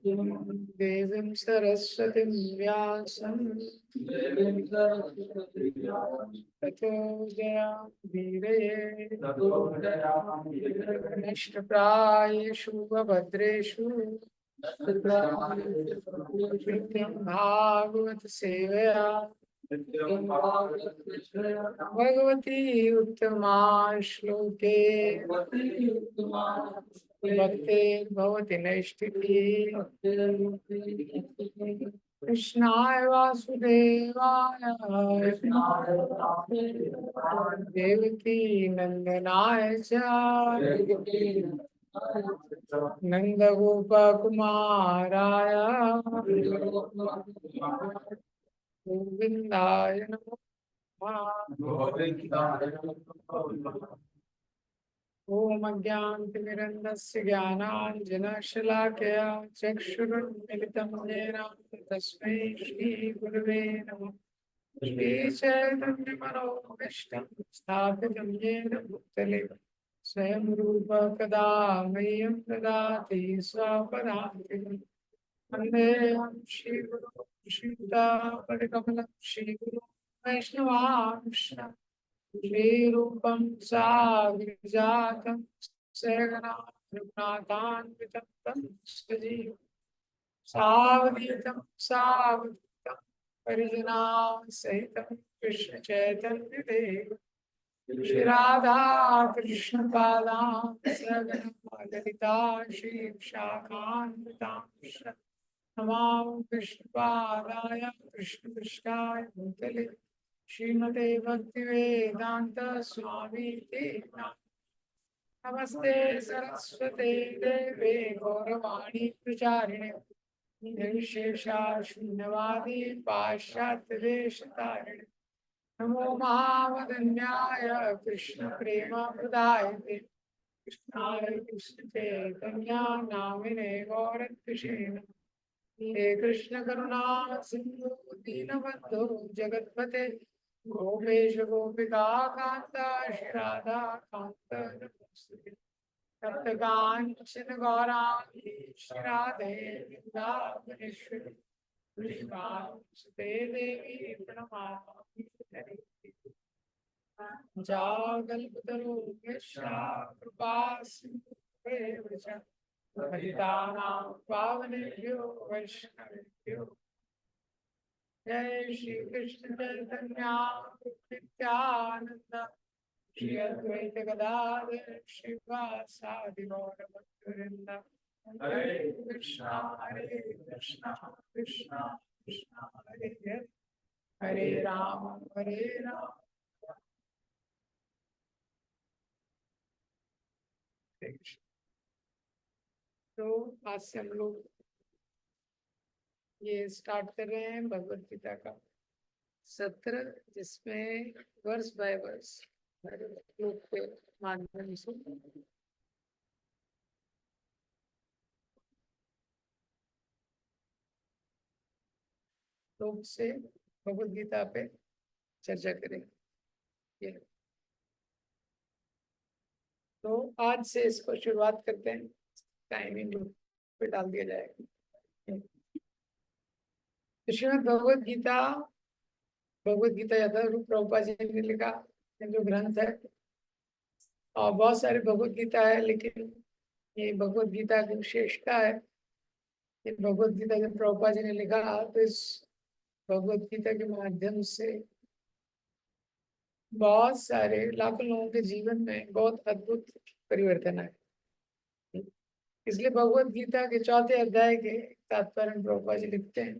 देवीं सरस्वतीं व्यासं ततो जयाधीरये नष्टप्रायेषु भद्रेषु नित्यं भागवत सेवया भगवती उत्तमा श्लोके भक्ते भवति नैष्ठिकी कृष्णाय वासुदेवाय देवकी नंदनाय च नंदगोपकुमाराय गोविंदाय नमः। ओम अज्ञानतिमिरन्धस्य ज्ञानाञ्जनशलाकया चक्षुरुन्मिलितं येन तस्मै श्रीगुरवे नमः। श्रीचैतन्यमनोभीष्टं स्थापितं येन भूतले स्वयं रूप कदा मह्यं ददाति स्वपदान्तिकम्। वन्देऽहं श्रीगुरुं श्रीयुतापदकमलं श्रीगुरुं वैष्णवांश्च श्रीरूपं साग्रजातं सहगना रघुनाथान्वितं तं सजीवं सावधीतं सावधूतं परिजनां सहितं कृष्ण चैतन्य देव श्री राधा कृष्ण पादां सहगना ललिता श्री शाखान्वितांश्च नमामि कृष्ण पादाय कृष्ण पृष्ठाय भूतले श्रीमते भक्तिवेदांत स्वामी ते नमस्ते सरस्वते देवे गौरवाणी प्रचारिणे निर्विशेषा शून्यवादी पाश्चात्य देशतारिणे नमो महावदन्याय कृष्ण प्रेम प्रदायते कृष्णाय कृष्ण चैतन्य नामिने गौरत्रिषे हे कृष्ण करुणा सिंधु दीनबंधु जगतपते गोपेश गोपिका कांता श्री राधा कांत नमोस्तुते तप्त कांचन गौरांगी श्री राधे वृंदावनेश्वरी वृषभानुसुते देवी प्रणमामि जागल्पतरुभ्यश्च कृपा सिन्धुभ्येव च पतितानां पावनेभ्यो वैष्णवेभ्यो जय श्री कृष्ण चैतन्य नित्यानंद श्री अद्वैत गदाधर श्रीवासादि गौर भक्तवृंद हरे कृष्णा कृष्णा कृष्णा हरे हरे हरे राम हरे राम। तो आज से हम लोग ये स्टार्ट कर रहे हैं भगवत गीता का सत्र, जिसमें वर्ष बाय वर्ष श्लोक के माध्यम से श्लोक से भगवत गीता पे चर्चा करेंगे। तो आज से इसको शुरुआत करते हैं, टाइमिंग पे डाल दिया जाएगा। तो श्रीमद् भगवत गीता यथारूप प्रभुपाद जी ने लिखा जो ग्रंथ है, और बहुत सारे भगवत गीता है, लेकिन ये भगवत गीता की विशेषता है। ये भगवत गीता जब प्रभुपाद जी ने लिखा तो इस भगवत गीता के माध्यम से बहुत सारे लाखों लोगों के जीवन में बहुत अद्भुत परिवर्तन आए। इसलिए भगवत गीता के चौथे अध्याय के तात्पर्य प्रभुपाद जी लिखते हैं।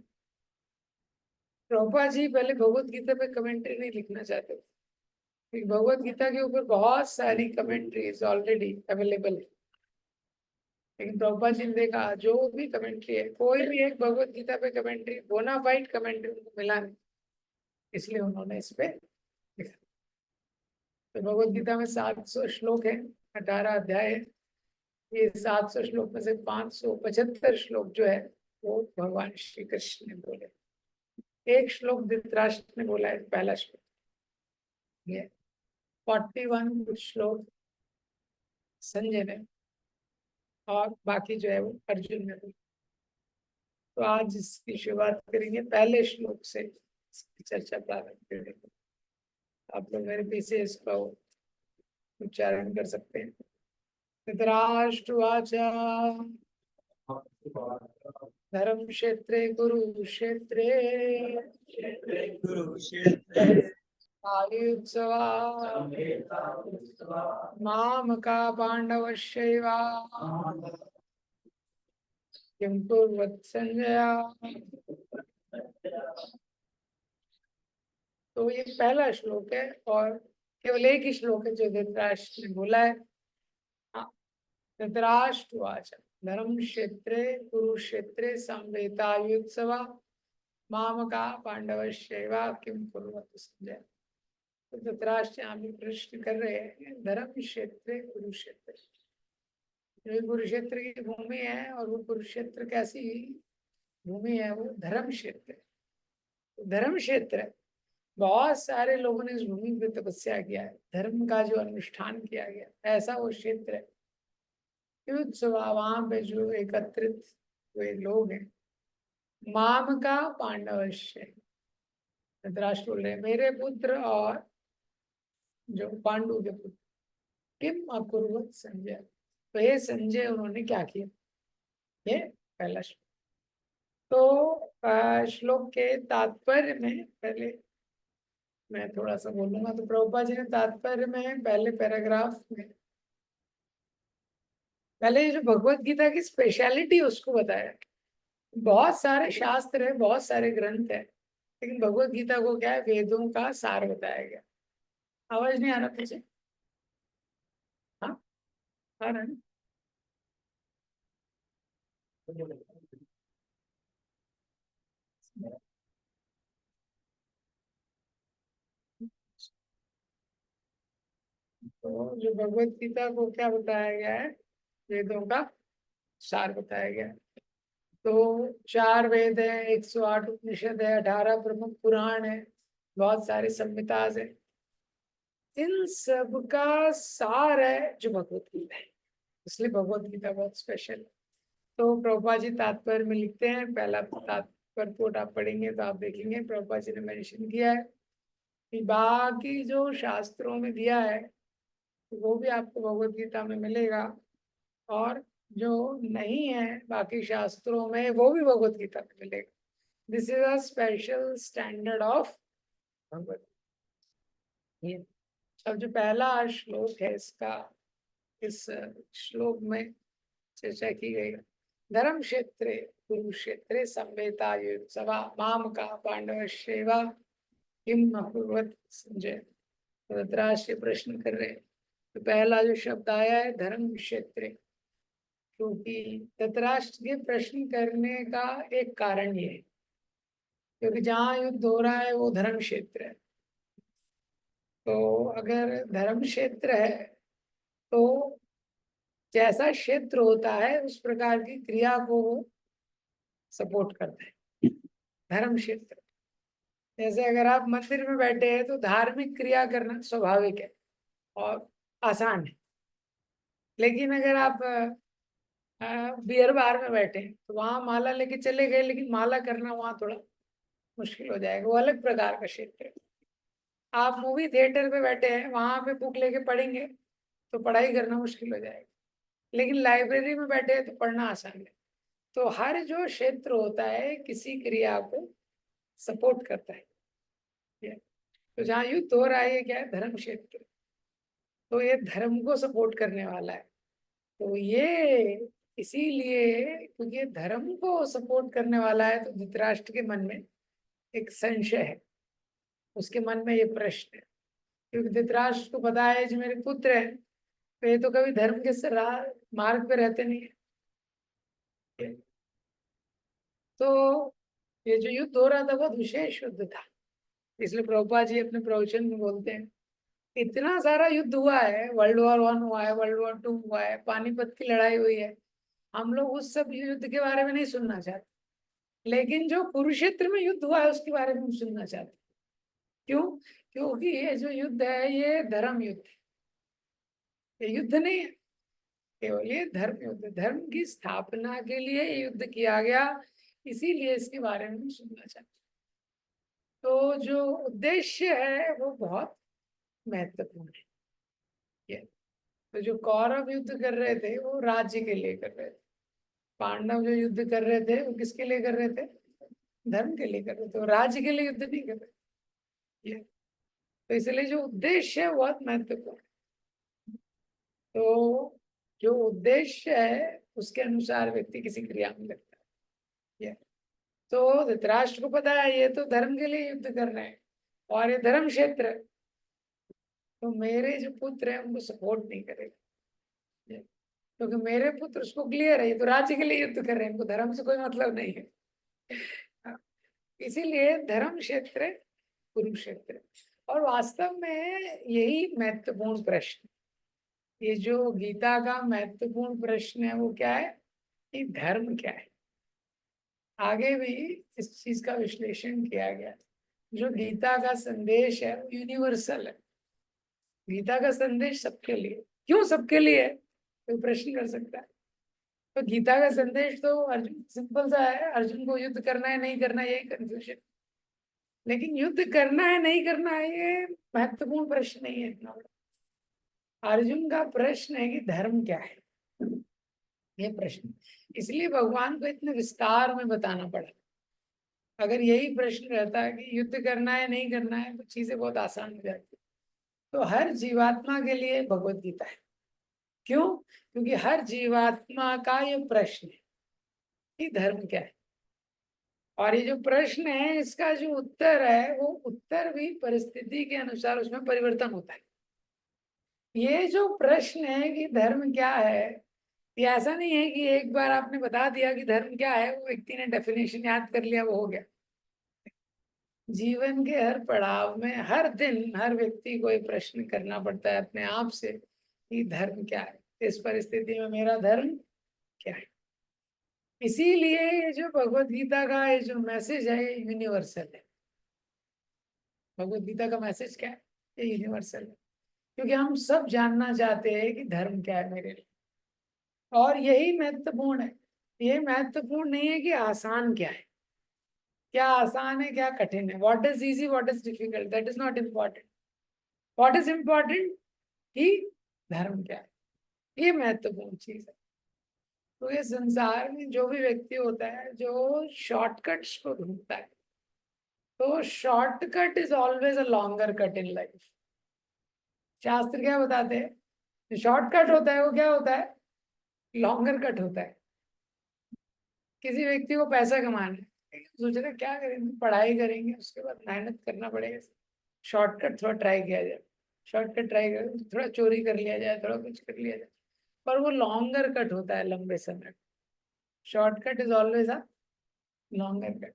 प्रभुपाद जी पहले भगवत गीता पे कमेंट्री नहीं लिखना चाहते थे, क्योंकि भगवत गीता के ऊपर बहुत सारी कमेंट्रीज ऑलरेडी अवेलेबल है। लेकिन प्रभुपाद जी ने देखा जो भी कमेंट्री है, कोई भी एक भगवत गीता पे कमेंट्री बोनाफाइड कमेंट्री उनको मिला नहीं, इसलिए उन्होंने इस पे लिखा। तो भगवत गीता में 700 श्लोक है, 18 अध्याय है। ये 700 श्लोक में से 575 श्लोक जो है वो भगवान श्री कृष्ण ने बोले। एक श्लोक धृतराष्ट्र ने बोला है, पहला श्लोक ये। 41 श्लोक संजय ने, और बाकी जो है वो अर्जुन ने बोला। तो आज इसकी शुरुआत करेंगे पहले श्लोक से, इसकी चर्चा प्रारंभ करेंगे। आप लोग मेरे पीछे इसका उच्चारण कर सकते हैं। धृतराष्ट्रवाच धर्म क्षेत्रे कुरुक्षेत्रे आयुत्सवा मामका पांडवश्चैव किं कुर्वत् संजय। तो ये पहला श्लोक है और केवल एक ही श्लोक है जो धृतराष्ट्र ने बोला है। धृतराष्ट्रवाच धर्म क्षेत्रे कुरुक्षेत्रे संवेतायुत्सवा मामका पांडवश्चैव किं कुर्वत् संजय। तो धृतराष्ट्र यहाँ भी प्रश्न कर रहे हैं धर्म क्षेत्र कुरुक्षेत्र, जो कुरुक्षेत्र की भूमि है और वो कुरुक्षेत्र कैसी भूमि है, वो धर्म क्षेत्र है। धर्म क्षेत्र है, बहुत सारे लोगों ने इस भूमि पे तपस्या किया है, धर्म का जो अनुष्ठान किया गया ऐसा वो क्षेत्र है। वहां पे जो एकत्रित हुए लोग हैं, माम का पांडवश्य, धृतराष्ट्र बोल रहे मेरे पुत्र और जो पांडु के पुत्र, किम अकुर्वत संजय, तो ये संजय उन्होंने क्या किया। ये पहला श्लोक। तो श्लोक के तात्पर्य में पहले मैं थोड़ा सा बोलूंगा। तो प्रभुपाद जी ने तात्पर्य में पहले पैराग्राफ में पहले जो भगवत गीता की स्पेशलिटी उसको बताया। बहुत सारे शास्त्र है, बहुत सारे ग्रंथ है, लेकिन भगवत गीता को क्या है, वेदों का सार बताया गया। आवाज नहीं आ रहा तुझे? हाँ आ रहा है। तो जो भगवत गीता को क्या बताया गया है, वेदों का सार बताया गया है। तो 4 वेद है, 108 उपनिषद है, 18 प्रमुख पुराण है, बहुत सारे संहिताज है। इन सब का सार है जो भगवत गीता है, इसलिए भगवत गीता बहुत स्पेशल है। तो प्रभुपाद जी तात्पर्य में लिखते हैं, पहला तात्पर्य पोट आप पढ़ेंगे तो आप देखेंगे प्रभुपाद जी ने मेंशन किया है कि बाकी जो शास्त्रों में दिया है वो भी आपको भगवत गीता में मिलेगा, और जो नहीं है बाकी शास्त्रों में वो भी भगवत गीता में मिलेगा। This is a special standard of Bhagavad Gita. अब जो पहला श्लोक है इसका, इस श्लोक में चर्चा की गई धर्म क्षेत्रे कुरुक्षेत्रे संवेतायुत्सवा माम का पांडवश्चैव किम अकुर्वत संजय। धृतराष्ट्र प्रश्न कर रहे हैं। तो पहला जो शब्द आया है धर्म क्षेत्र, क्योंकि धृतराष्ट्र के प्रश्न करने का एक कारण ये है क्योंकि जहाँ युद्ध हो रहा है वो धर्म क्षेत्र है। तो अगर धर्म क्षेत्र है तो जैसा क्षेत्र होता है उस प्रकार की क्रिया को वो सपोर्ट करता है। धर्म क्षेत्र जैसे अगर आप मंदिर में बैठे हैं तो धार्मिक क्रिया करना स्वाभाविक है और आसान है। लेकिन अगर आप बियर बार में बैठे हैं तो वहां माला लेके चले गए, लेकिन माला करना वहां थोड़ा मुश्किल हो जाएगा, वो अलग प्रकार का क्षेत्र है। आप मूवी थिएटर पे बैठे हैं, वहां पे बुक लेके पढ़ेंगे तो पढ़ाई करना मुश्किल हो जाएगा, लेकिन लाइब्रेरी में बैठे हैं तो पढ़ना आसान है। तो हर जो क्षेत्र होता है किसी क्रिया को सपोर्ट करता है। तो जहाँ युद्ध हो रहा है ये क्या है, धर्म क्षेत्र, तो ये धर्म को सपोर्ट करने वाला है। तो ये इसीलिए क्योंकि ये धर्म को सपोर्ट करने वाला है तो धृतराष्ट्र के मन में एक संशय है, उसके मन में ये प्रश्न है। क्योंकि धृतराष्ट्र को पता है जो मेरे पुत्र है तो ये तो कभी धर्म के मार्ग पे रहते नहीं है। तो ये जो युद्ध हो रहा था बहुत विशेष युद्ध था, इसलिए प्रभुपाद जी अपने प्रवचन में बोलते हैं इतना सारा युद्ध हुआ है, वर्ल्ड वॉर 1 हुआ है, वर्ल्ड वॉर 2 हुआ है, पानीपत की लड़ाई हुई है, हम लोग उस सब युद्ध के बारे में नहीं सुनना चाहते, लेकिन जो कुरुक्षेत्र में युद्ध हुआ है उसके बारे में हम सुनना चाहते। क्यों? क्योंकि ये जो युद्ध है ये धर्म युद्ध है, ये युद्ध नहीं है केवल, ये धर्म युद्ध, धर्म की स्थापना के लिए युद्ध किया गया। इसीलिए इसके बारे में सुनना चाहते। तो जो उद्देश्य है वो बहुत महत्वपूर्ण है। ये तो जो कौरव युद्ध कर रहे थे वो राज्य के लिए कर रहे थे, पांडव जो युद्ध कर रहे थे वो किसके लिए कर रहे थे? धर्म के लिए कर रहे थे, वो राज्य के लिए युद्ध नहीं कर रहे। ये तो इसलिए जो उद्देश्य है बहुत महत्वपूर्ण है। तो जो उद्देश्य है उसके अनुसार व्यक्ति किसी क्रिया में लगता है। ये तो धृतराष्ट्र को पता है ये तो धर्म के लिए युद्ध कर रहे हैं और ये धर्म क्षेत्र है, तो मेरे जो पुत्र है उनको सपोर्ट नहीं करेगा, क्योंकि मेरे पुत्र उसको क्लियर है ये तो राज्य के लिए युद्ध कर रहे हैं, इनको धर्म से कोई मतलब नहीं है। हाँ, इसीलिए धर्म क्षेत्र है, कुरुक्षेत्र। और वास्तव में यही महत्वपूर्ण प्रश्न, ये जो गीता का महत्वपूर्ण प्रश्न है वो क्या है कि धर्म क्या है। आगे भी इस चीज का विश्लेषण किया गया। जो गीता का संदेश है वो यूनिवर्सल है। गीता का संदेश सबके लिए। क्यों सबके लिए है कोई प्रश्न कर सकता है। तो गीता का संदेश तो अर्जुन सिंपल सा है, अर्जुन को युद्ध करना है नहीं करना है यही कंफ्यूजन। लेकिन युद्ध करना है नहीं करना है ये महत्वपूर्ण प्रश्न नहीं है इतना बड़ा। अर्जुन का प्रश्न है कि धर्म क्या है, ये प्रश्न। इसलिए भगवान को इतने विस्तार में बताना पड़ा। अगर यही प्रश्न रहता है कि युद्ध करना है नहीं करना है तो चीजें बहुत आसान हो जाती। तो हर जीवात्मा के लिए भगवत गीता है। क्यों? क्योंकि हर जीवात्मा का ये प्रश्न है कि धर्म क्या है। और ये जो प्रश्न है इसका जो उत्तर है वो उत्तर भी परिस्थिति के अनुसार उसमें परिवर्तन होता है। ये जो प्रश्न है कि धर्म क्या है, ये ऐसा नहीं है कि एक बार आपने बता दिया कि धर्म क्या है, वो व्यक्ति ने डेफिनेशन याद कर लिया वो हो गया। जीवन के हर पड़ाव में हर दिन हर व्यक्ति को ये प्रश्न करना पड़ता है अपने आप से कि धर्म क्या है, इस परिस्थिति में मेरा धर्म क्या है। इसीलिए ये जो भगवत गीता का ये जो मैसेज है ये यूनिवर्सल है। भगवत गीता का मैसेज क्या है? ये यूनिवर्सल है, क्योंकि हम सब जानना चाहते हैं कि धर्म क्या है मेरे लिए। और यही महत्वपूर्ण है। ये महत्वपूर्ण नहीं है कि आसान क्या है, क्या आसान है क्या कठिन है, what is easy what is difficult, that is not important. What is important कि धर्म क्या है, ये महत्वपूर्ण चीज है। तो ये संसार में जो भी व्यक्ति होता है जो शॉर्टकट्स को ढूंढता है, तो shortcut is always a longer cut in life. शास्त्र क्या बताते हैं? जो शॉर्टकट होता है वो क्या होता है? लॉन्गर कट होता है। किसी व्यक्ति को पैसा कमाना है, सोच रहे क्या करेंगे, पढ़ाई करेंगे उसके बाद मेहनत करना पड़ेगा, शॉर्टकट थोड़ा ट्राई किया जाए, शॉर्टकट ट्राई कर, थोड़ा चोरी कर लिया जाए, थोड़ा कुछ कर लिया जाए, पर वो लॉन्गर कट होता है लंबे समय। Shortcut is always a longer cut.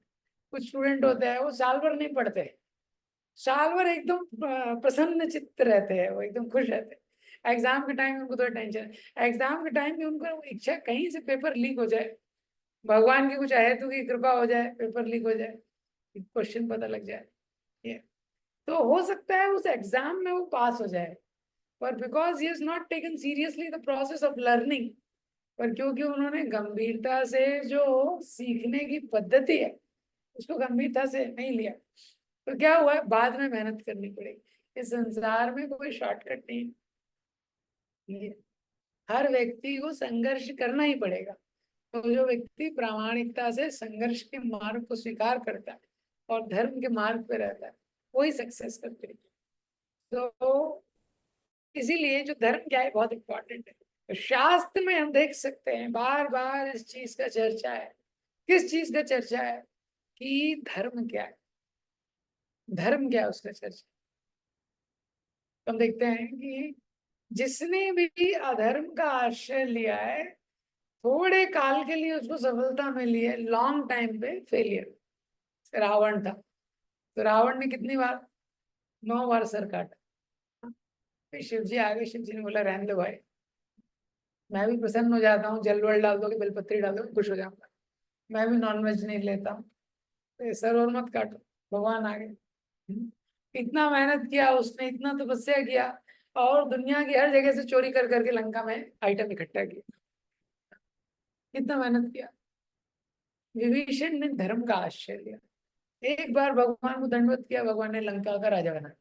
कुछ स्टूडेंट होते हैं वो साल भर नहीं पढ़ते, साल भर एकदम प्रसन्न चित्त रहते हैं, वो एकदम खुश रहते हैं। एग्जाम के टाइम में उनको थोड़ा टेंशन, एग्जाम के टाइम में उनको इच्छा कहीं से पेपर लीक हो जाए, भगवान की कुछ अहेतु की कृपा हो जाए, पेपर लीक हो जाए, क्वेश्चन पता लग जाए, ये तो हो सकता है उस एग्जाम में वो पास हो जाए, पर because he is not taken seriously the process of learning, पर क्योंकि उन्होंने गंभीरता से जो सीखने की पद्धति है उसको गंभीरता से नहीं लिया, तो क्या हुआ है बाद में मेहनत करनी पड़ेगी। इस संसार में कोई शॉर्टकट नहीं है, हर व्यक्ति को संघर्ष करना ही पड़ेगा। तो जो व्यक्ति प्रामाणिकता से संघर्ष के मार्ग को स्वीकार करता है और धर्म के मार्ग पे रहता है वही सक्सेस करते हैं। तो इसीलिए जो धर्म क्या है बहुत इंपॉर्टेंट है। तो शास्त्र में हम देख सकते हैं बार बार इस चीज का चर्चा है। किस चीज का चर्चा है? कि धर्म क्या है, धर्म क्या है उसका चर्चा। तो हम देखते हैं कि जिसने भी अधर्म का आश्रय लिया है थोड़े काल के लिए उसको सफलता मिली है, लॉन्ग टाइम पे फेलियर। रावण था, तो रावण ने कितनी बार? 9 बार सर काटा। फिर शिव जी आ गए, शिव जी ने बोला रहने दो भाई, मैं भी प्रसन्न हो जाता हूँ, जल वल डाल दो कि बेलपत्री डाल दो खुश हो जाऊंगा, मैं भी नॉनवेज नहीं लेता हूँ, तो ये सर और मत काटो। भगवान आ गए। इतना मेहनत किया उसने, इतना तपस्या किया और दुनिया की हर जगह से चोरी कर करके लंका में आइटम इकट्ठा किया, कितना मेहनत किया। विभीषण ने धर्म का आश्रय लिया। एक बार भगवान को दंडवत किया, भगवान ने लंका का राजा बना,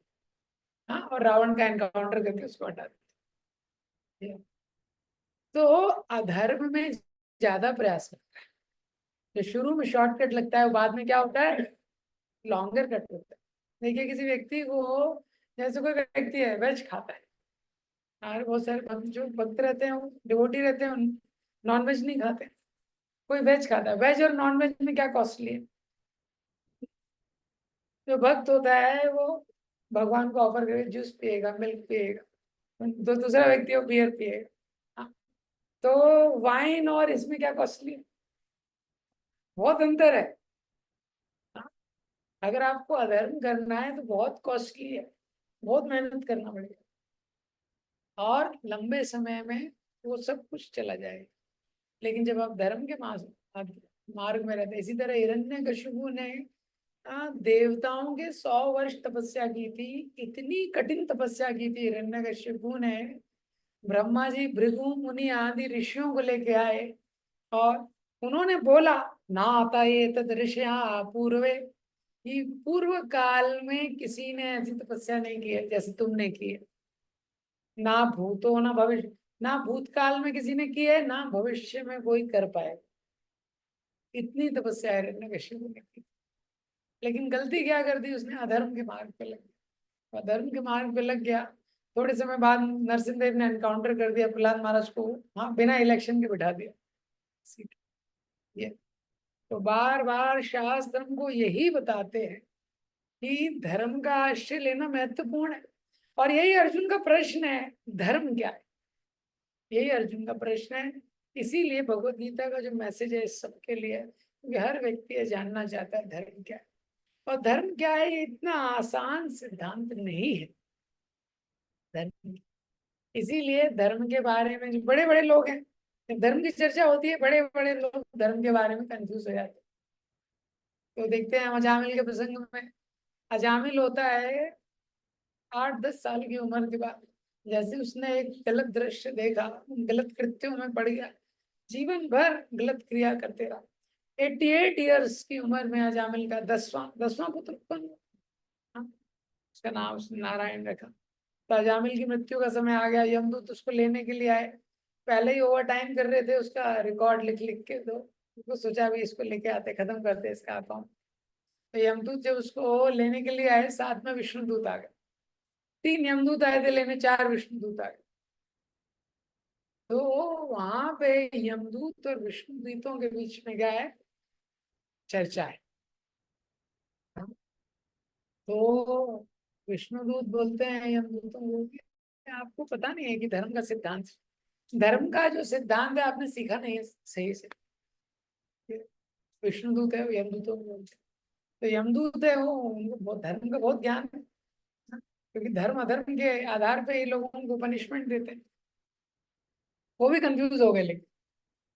हाँ, और रावण का एनकाउंटर करके उसको हटा दिया। तो अधर्म में ज्यादा प्रयास करता है। जो शुरू में शॉर्टकट लगता है, बाद में क्या होता है, लॉन्गर कट होता है। देखिए किसी व्यक्ति को, जैसे कोई व्यक्ति है वेज खाता है, और बहुत सारे जो भक्त रहते हैं, डिवोटी रहते हैं, नॉन वेज नहीं खाते। कोई वेज खाता है, वेज और नॉन वेज में क्या कॉस्टली है। जो भक्त होता है वो भगवान को ऑफर करके जूस पिएगा, मिल्क पिएगा, तो दूसरा व्यक्ति वो बियर पिएगा। हाँ, तो वाइन और इसमें क्या कॉस्टली है, बहुत अंतर है। हाँ, अगर आपको अधर्म करना है तो बहुत कॉस्टली है, बहुत मेहनत करना पड़ेगा, और लंबे समय में वो सब कुछ चला जाएगा। लेकिन जब आप धर्म के मार्ग में रहते, इसी तरह हिरण्यकशिपु ने देवताओं के 100 वर्ष तपस्या की थी। इतनी कठिन तपस्या की थी हिरण्यकशिपु ने, ब्रह्मा जी, भृगु मुनि आदि ऋषियों को लेके आए, और उन्होंने बोला, ना आता ये तद ऋषिया पूर्वे, कि पूर्व काल में किसी ने ऐसी तपस्या नहीं की है जैसे तुमने की है। ना भूतो ना भविष्य, ना भूतकाल में किसी ने की है, ना भविष्य में कोई कर पाए। इतनी तपस्या हिरण्यकशिपु ने की। लेकिन गलती क्या कर दी उसने, अधर्म के मार्ग पे लग गया। अधर्म के मार्ग पे लग गया, थोड़े समय बाद नरसिंह देव ने एनकाउंटर कर दिया प्रहलाद महाराज को, हाँ, बिना इलेक्शन के बिठा दिया सीट। ये तो बार बार शास्त्र हमको यही बताते हैं कि धर्म का आश्रय लेना महत्वपूर्ण है। और यही अर्जुन का प्रश्न है, धर्म क्या है, यही अर्जुन का प्रश्न है। इसीलिए भगवत गीता का जो मैसेज है इस सबके लिए, क्योंकि हर व्यक्ति ये जानना चाहता है धर्म क्या है। और धर्म क्या है, ये इतना आसान सिद्धांत नहीं है धर्म। इसीलिए धर्म के बारे में जो बड़े बड़े लोग हैं, जब धर्म की चर्चा होती है, बड़े बड़े लोग धर्म के बारे में कंफ्यूज हो जाते हैं। तो देखते हैं हम अजामिल के प्रसंग में, अजामिल होता है 8-10 साल की उम्र के बाद, जैसे उसने एक गलत दृश्य देखा, गलत कृत्यों में पड़ गया, जीवन भर गलत क्रिया करते रहा। 88 ईयर्स की उम्र में अजामिल का 10वां पुत्र उत्पन्न हुआ। हाँ, उसका नाम उसने नारायण रखा। तो अजामिल की मृत्यु का समय आ गया, यमदूत उसको लेने के लिए आए। पहले ही ओवर टाइम कर रहे थे, उसका रिकॉर्ड लिख लिख के, तो सोचा भी इसको लेके आते, खत्म करते इसका अकाउंट। तो यमदूत जब उसको लेने के लिए आए, साथ में विष्णुदूत आ गए। 3 यमदूत आए थे लेने, 4 विष्णुदूत आ गए। तो वहां पे यमदूत और विष्णुदूतों के बीच में क्या है, चर्चा है। तो विष्णुदूत बोलते हैं यमदूतों को कि आपको पता नहीं है कि धर्म का सिद्धांत, धर्म का जो सिद्धांत है आपने सीखा नहीं है सही से। विष्णुदूत है वो यमदूतों को बोलते हैं। तो यमदूत है वो, उनको बहुत धर्म का बहुत ज्ञान है, क्योंकि धर्म अधर्म के आधार पे ही लोगों को पनिशमेंट देते हैं। वो भी कंफ्यूज हो गए, लेकिन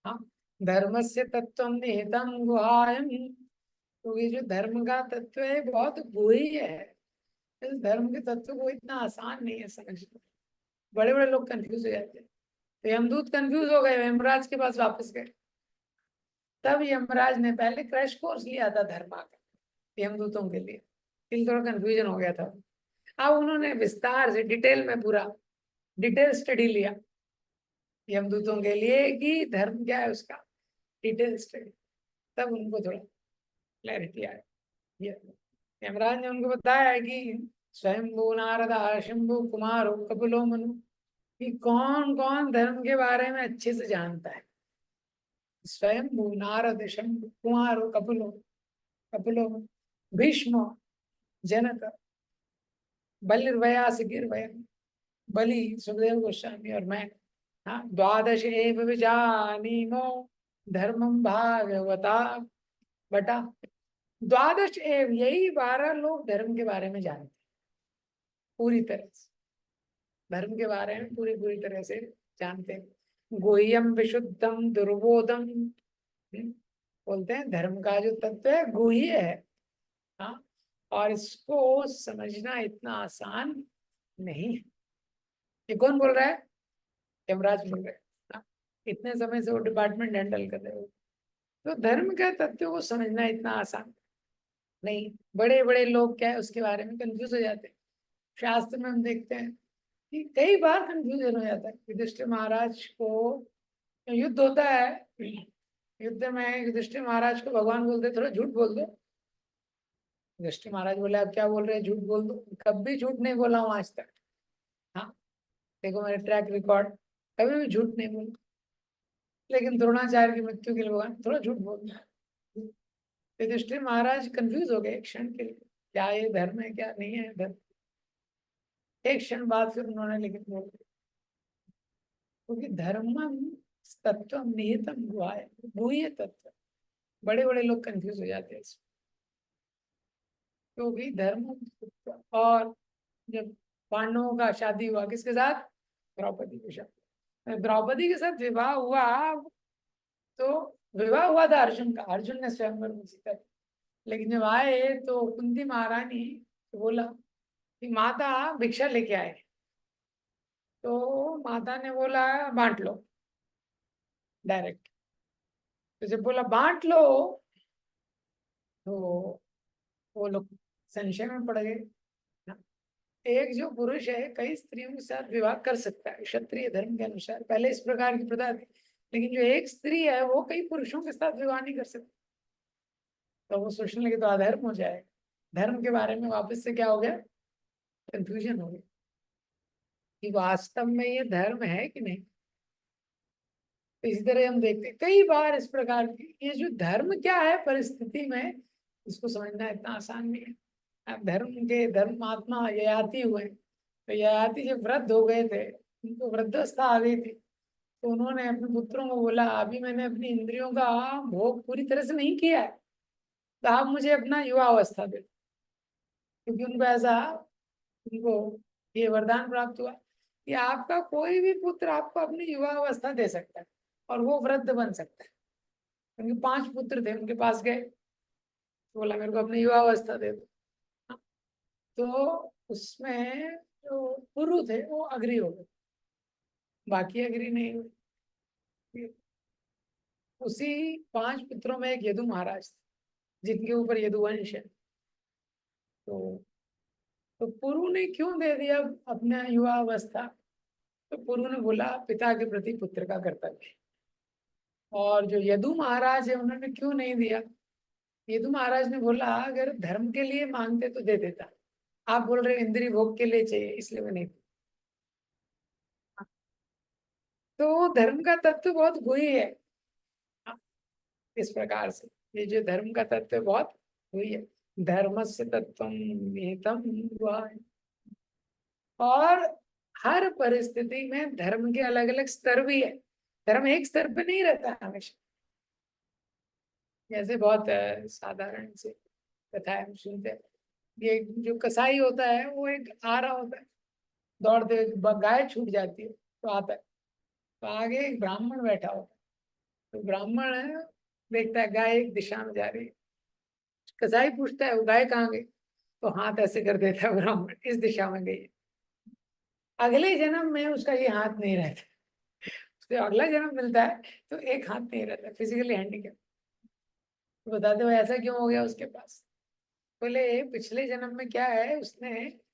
हाँ, धर्म से तत्व निहितम गुहायम, तो ये जो धर्म का तत्व है बहुत गुही है। इस धर्म के तत्व को इतना आसान नहीं है समझना, बड़े बड़े लोग कंफ्यूज हो जाते हैं। तो यमदूत कंफ्यूज हो गए, यमराज के पास वापस गए। तब यमराज ने पहले क्रैश कोर्स लिया था धर्मा का यमदूतों के लिए, फिर थोड़ा कंफ्यूजन हो गया था। अब उन्होंने विस्तार से डिटेल में पूरा डिटेल स्टडी लिया यमदूतों के लिए कि धर्म क्या है उसका, डिटेल स्टडी। तब उनको थोड़ा क्लैरिटी आया। ये यमराज ने उनको बताया कि स्वयंभू नारद शंभु कुमार कपिलो मनु, कि कौन कौन धर्म के बारे में अच्छे से जानता है। स्वयंभू नारद शंभु कुमार कपिलो मनु, भीष्म, जनक, बलिर्वयास गिरवयन, बलि, सुखदेव गोस्वामी और मैं, हाँ, 12 एव विजानीमो धर्मम भागवता बटा। 12 एव, यही 12 लोग धर्म के बारे में जानते हैं पूरी तरह से, धर्म के बारे में पूरी पूरी तरह से जानते हैं। गुह्यम विशुद्धम दुर्बोधम, बोलते हैं धर्म का जो तत्व है गुह्य है। हाँ, और इसको समझना इतना आसान नहीं है। ये कौन बोल रहा है, यमराज बोल रहे हैं। हाँ, इतने समय से वो डिपार्टमेंट हैंडल कर रहे हो। तो धर्म का तत्व को समझना इतना आसान नहीं। बड़े बड़े लोग क्या है उसके बारे में कंफ्यूज हो जाते हैं। शास्त्र में हम देखते हैं कि कई बार कंफ्यूजन हो जाता है। युधिष्ठिर महाराज को युद्ध होता है, युद्ध में युधिष्ठिर महाराज को भगवान बोलते थोड़ा झूठ बोल दो। युधिष्ठिर महाराज बोले आप क्या बोल रहे हैं, झूठ बोल दो। कभी झूठ नहीं बोला हूँ आज तक। हाँ, देखो मेरे ट्रैक रिकॉर्ड, कभी भी झूठ नहीं बोला। लेकिन द्रोणाचार्य की मृत्यु के लिए भगवान थोड़ा झूठ बोल दिया। युधिष्ठिर महाराज कंफ्यूज हो गए एक क्षण के लिए, क्या ये धर्म है क्या नहीं है धर्म। एक क्षण बाद फिर उन्होंने लेकिन बोल दिया, क्योंकि धर्म तत्व निहितम गुहाय, गुह्य तत्व। बड़े बड़े लोग कंफ्यूज हो जाते हैं इसमें, क्योंकि धर्म। और जब पांडवों का शादी हुआ किसके साथ, द्रौपदी के साथ, द्रौपदी के साथ विवाह हुआ। तो विवाह हुआ था अर्जुन का, अर्जुन ने स्वयंवर में जीता। लेकिन जब आए तो कुंती महारानी तो बोला कि माता भिक्षा लेके आए। तो माता ने बोला बांट लो डायरेक्ट। तो जब बोला बांट लो तो वो लोग संशय में पड़ गए। एक जो पुरुष है कई स्त्रियों के साथ विवाह कर सकता है क्षत्रिय धर्म के अनुसार, पहले इस प्रकार की प्रथा थी। लेकिन जो एक स्त्री है वो कई पुरुषों के साथ विवाह नहीं कर सकती। तो वो सोचने लगे तो अधर्म हो जाएगा। धर्म के बारे में वापस से क्या हो गया, कंफ्यूजन हो गया कि वास्तव में ये धर्म है कि नहीं। तो इसी तरह हम देखते हैं कई बार इस प्रकार की, ये जो धर्म क्या है परिस्थिति में, इसको समझना इतना आसान नहीं है। अब धर्म के धर्म महात्मा ययाति हुए, तो ययाति जब वृद्ध हो गए थे, उनको वृद्धावस्था आ गई थी। तो उन्होंने अपने पुत्रों को बोला अभी मैंने अपनी इंद्रियों का भोग पूरी तरह से नहीं किया है, तो आप मुझे अपना युवा अवस्था दे। क्योंकि उनको ऐसा, उनको ये वरदान प्राप्त हुआ कि आपका कोई भी पुत्र आपको अपनी युवा अवस्था दे सकता है और वो वृद्ध बन सकता है। उनके 5 पुत्र थे, उनके पास गए, बोला मेरे को अपनी युवा अवस्था दे दो। तो उसमें जो पुरु थे वो अग्री हो गए, बाकी अग्री नहीं हुए। उसी 5 पुत्रों में एक यदु महाराज थे जिनके ऊपर यदुवंश है। तो तो पुरु ने क्यों दे दिया अपना युवा अवस्था। तो पुरु ने बोला पिता के प्रति पुत्र का कर्तव्य है। और जो यदु महाराज है उन्होंने क्यों नहीं दिया। यदु महाराज ने बोला अगर धर्म के लिए मांगते तो दे देता, आप बोल रहे इंद्रिय भोग के लिए चाहिए इसलिए मैं नहीं। तो धर्म का तत्व बहुत वही है। इस प्रकार से ये जो धर्म का तत्व बहुत वही है। धर्म से तत्व निहितम हुआ है। और हर परिस्थिति में धर्म के अलग अलग स्तर भी है। धर्म एक स्तर पे नहीं रहता है हमेशा। जैसे बहुत साधारण से कथा हम सुनते हैं, ये जो कसाई होता है वो एक आ रहा होता है, दौड़ते हुए गाय छूट जाती है तो आता है। तो आगे एक ब्राह्मण बैठा होता है। तो ब्राह्मण है, देखता है गाय एक दिशा में जा रही है। कसाई पूछता है वो गाय कहाँ गई, तो हाथ ऐसे कर देता है ब्राह्मण, इस दिशा में गई है। अगले जन्म में उसका ये हाथ नहीं रहता। उसको अगला जन्म मिलता है तो एक हाथ नहीं रहता, फिजिकली हैंडीकैप। तो बताते हो ऐसा क्यों हो गया उसके पास। बोले पिछले जन्म में क्या है उसने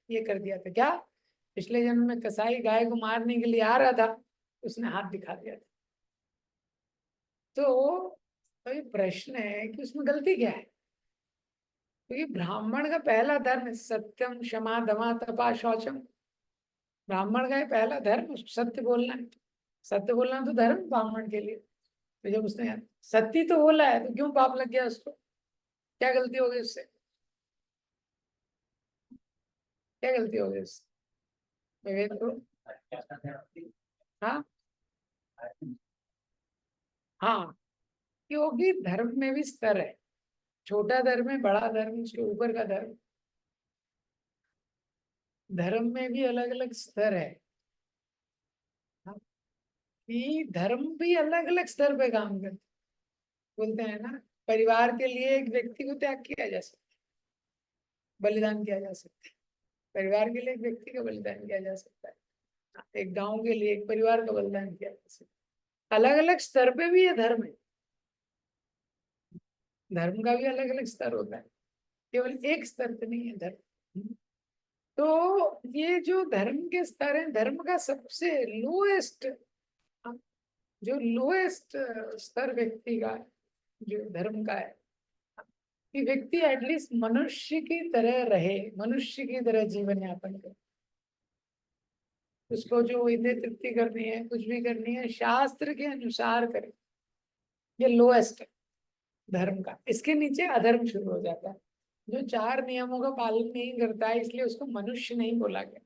ये कर दिया था क्या, पिछले जन्म में कसाई गाय को मारने के लिए आ रहा था, उसने हाथ दिखा दिया था। तो ये प्रश्न है कि उसमें गलती क्या है। क्योंकि ब्राह्मण का पहला धर्म है सत्यम क्षमा दमा तपा शौचम। ब्राह्मण का ये पहला धर्म सत्य बोलना है। सत्य बोलना तो धर्म ब्राह्मण के लिए। तो जब उसने सत्य तो बोला है तो क्यों पाप लग गया उसको, क्या गलती हो गई उससे, क्या गलती हो गई उससे। विवेक तो हाँ, हाँ, क्योंकि धर्म में भी स्तर है। छोटा धर्म है, बड़ा धर्म, उसके ऊपर का धर्म। धर्म में भी अलग अलग स्तर है। हाँ, कि धर्म भी अलग अलग स्तर पे काम करते। बोलते हैं ना, परिवार के लिए एक व्यक्ति को त्याग किया जा सकता है, बलिदान किया जा सकता है। परिवार के लिए एक व्यक्ति का बलिदान किया जा सकता है। हाँ, एक गांव के लिए एक परिवार का बलिदान किया जा सकता है। अलग अलग स्तर पे भी ये धर्म है। धर्म का भी अलग अलग स्तर होता है, केवल एक स्तर पे नहीं है धर्म। तो ये जो धर्म के स्तर है, धर्म का सबसे लोएस्ट, जो लोएस्ट स्तर व्यक्ति का जो धर्म का है कि व्यक्ति एटलीस्ट मनुष्य की तरह रहे, मनुष्य की तरह जीवन यापन करे। उसको जो इंद्रिय तृप्ति करनी है, कुछ भी करनी है, शास्त्र के अनुसार करे। ये लोएस्ट है धर्म का। इसके नीचे अधर्म शुरू हो जाता है। जो 4 नियमों का पालन नहीं करता है, इसलिए उसको मनुष्य नहीं बोला गया,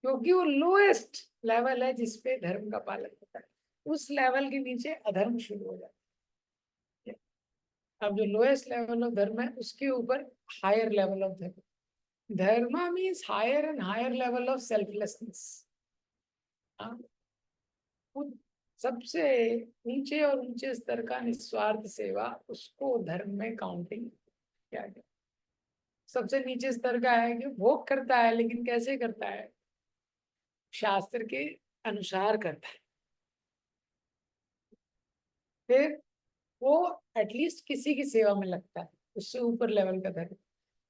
क्योंकि वो लोएस्ट लेवल है जिसपे धर्म का पालन होता है। उस लेवल के नीचे अधर्म शुरू हो जाता है। अब जो लोएस्ट लेवल ऑफ धर्म है, उसके ऊपर higher level of dharma. Dharma means higher and higher level of selflessness. सबसे ऊंचे और ऊंचे स्तर का निस्वार्थ सेवा, उसको धर्म में काउंटिंग किया गया। सबसे नीचे स्तर का है कि भोग करता है, लेकिन कैसे करता है? शास्त्र के अनुसार करता है। फिर वो एटलीस्ट किसी की सेवा में लगता है, उससे ऊपर लेवल का धर्म।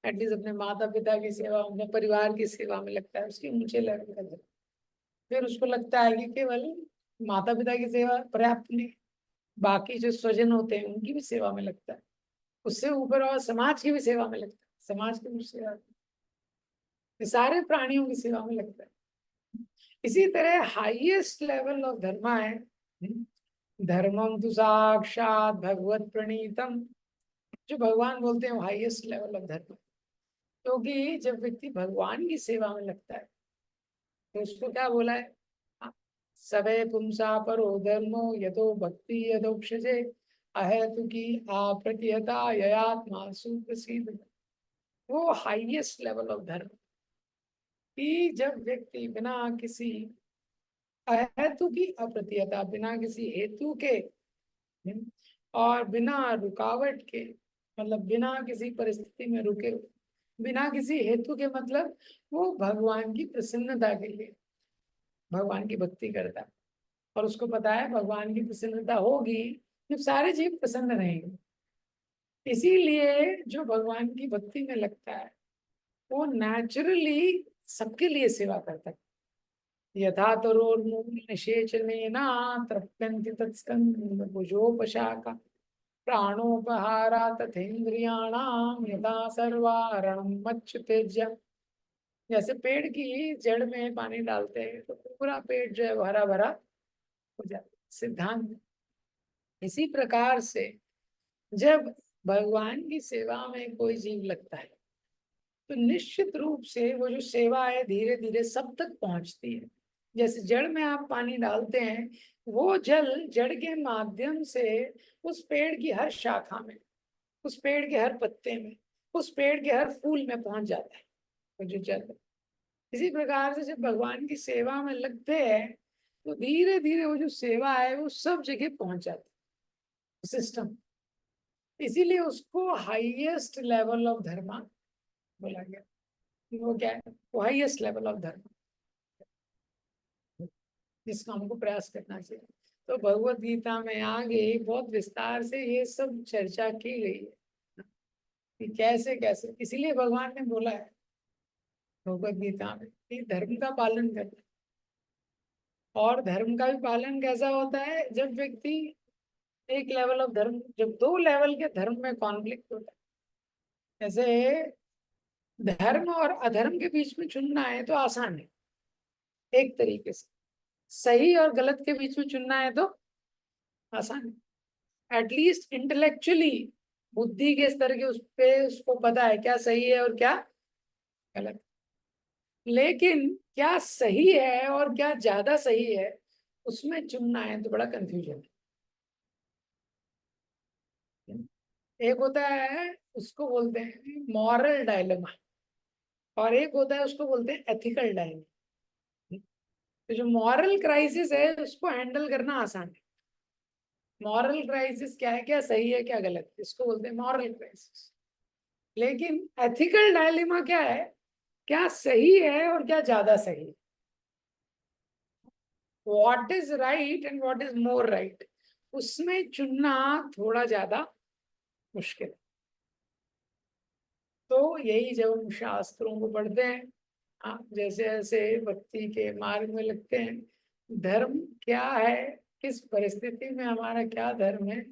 एटलीस्ट अपने माता पिता की सेवा, अपने परिवार की सेवा में लगता है, उसके ऊंचे लेवल का धर्म। फिर उसको लगता है कि केवल माता पिता की सेवा पर्याप्त नहीं, बाकी जो स्वजन होते हैं उनकी भी सेवा में लगता है। उससे ऊपर और समाज की भी सेवा में लगता है, समाज की भी सेवा, सारे प्राणियों की सेवा में लगता है। इसी तरह हाईएस्ट लेवल ऑफ धर्म है धर्मम तु साक्षात भगवत प्रणीतम। जो भगवान बोलते हैं हाईएस्ट लेवल ऑफ धर्म, क्योंकि जब व्यक्ति भगवान की सेवा में लगता है तो उसको क्या बोला है? सवे पुंसा परो धर्मो यदो भक्ति यदोक्षजे अहेतुकी अप्रतिहता ययात्मा सुप्रसिद्ध। वो हाईएस्ट लेवल ऑफ धर्म कि जब व्यक्ति बिना किसी अहेतु की अप्रतिहता, बिना किसी हेतु के और बिना रुकावट के, मतलब बिना किसी परिस्थिति में रुके, बिना किसी हेतु के, मतलब वो भगवान की प्रसन्नता के लिए भगवान की भक्ति करता है। और उसको पता है भगवान की प्रसन्नता होगी जब सारे जीव प्रसन्न रहेंगे। इसीलिए जो भगवान की भक्ति में लगता है वो नेचुरली सबके लिए सेवा करता है। यथा तरोर्मूलनिषेचनेन तृप्यन्ति तत्स्कन्धभुजोपशाखा प्राणोपहारा तथेन्द्रियाणाम यथा सर्वारणं मच्युतेज्य। जैसे पेड़ की जड़ में पानी डालते हैं तो पूरा पेड़ जो है वो हरा भरा हो जाता है, सिद्धांत। इसी प्रकार से जब भगवान की सेवा में कोई जीव लगता है तो निश्चित रूप से वो जो सेवा है धीरे धीरे सब तक पहुंचती है। जैसे जड़ में आप पानी डालते हैं, वो जल जड़ के माध्यम से उस पेड़ की हर शाखा में, उस पेड़ के हर पत्ते में, उस पेड़ के हर फूल में पहुंच जाता है वो जो जल है। इसी प्रकार से जब भगवान की सेवा में लगते हैं तो धीरे धीरे वो जो सेवा है वो सब जगह पहुंच जाती है, सिस्टम। इसीलिए उसको हाईएस्ट लेवल ऑफ धर्म बोला गया। वो क्या है? वो हाईएस्ट लेवल ऑफ धर्म जिसका हमको प्रयास करना चाहिए। तो भगवत गीता में आगे बहुत विस्तार से ये सब चर्चा की गई है कि कैसे कैसे, इसीलिए भगवान ने बोला है भगवत गीता में कि धर्म का पालन करना। और धर्म का भी पालन कैसा होता है? जब व्यक्ति एक लेवल ऑफ धर्म, जब 2 लेवल के धर्म में कॉन्फ्लिक्ट होता है, जैसे धर्म और अधर्म के बीच में चुनना है तो आसान है एक तरीके से, सही और गलत के बीच में चुनना है तो आसान है। एटलीस्ट इंटेलेक्चुअली, बुद्धि के स्तर के उस पे उसको पता है क्या सही है और क्या गलत। लेकिन क्या सही है और क्या ज्यादा सही है उसमें चुनना है तो बड़ा कंफ्यूजन है। एक होता है उसको बोलते हैं मॉरल डायलेमा, और एक होता है उसको बोलते हैं एथिकल डायलेमा। तो जो मॉरल क्राइसिस है उसको हैंडल करना आसान है। मॉरल क्राइसिस क्या है, क्या सही है क्या गलत, इसको बोलते हैं मॉरल क्राइसिस। लेकिन एथिकल डायलेमा क्या है? क्या सही है और क्या ज्यादा सही है, what is right and what is more right, उसमें चुनना थोड़ा ज्यादा मुश्किल। तो यही जब हम शास्त्रों को पढ़ते हैं, हाँ, जैसे जैसे भक्ति के मार्ग में लगते हैं, धर्म क्या है, किस परिस्थिति में हमारा क्या धर्म है,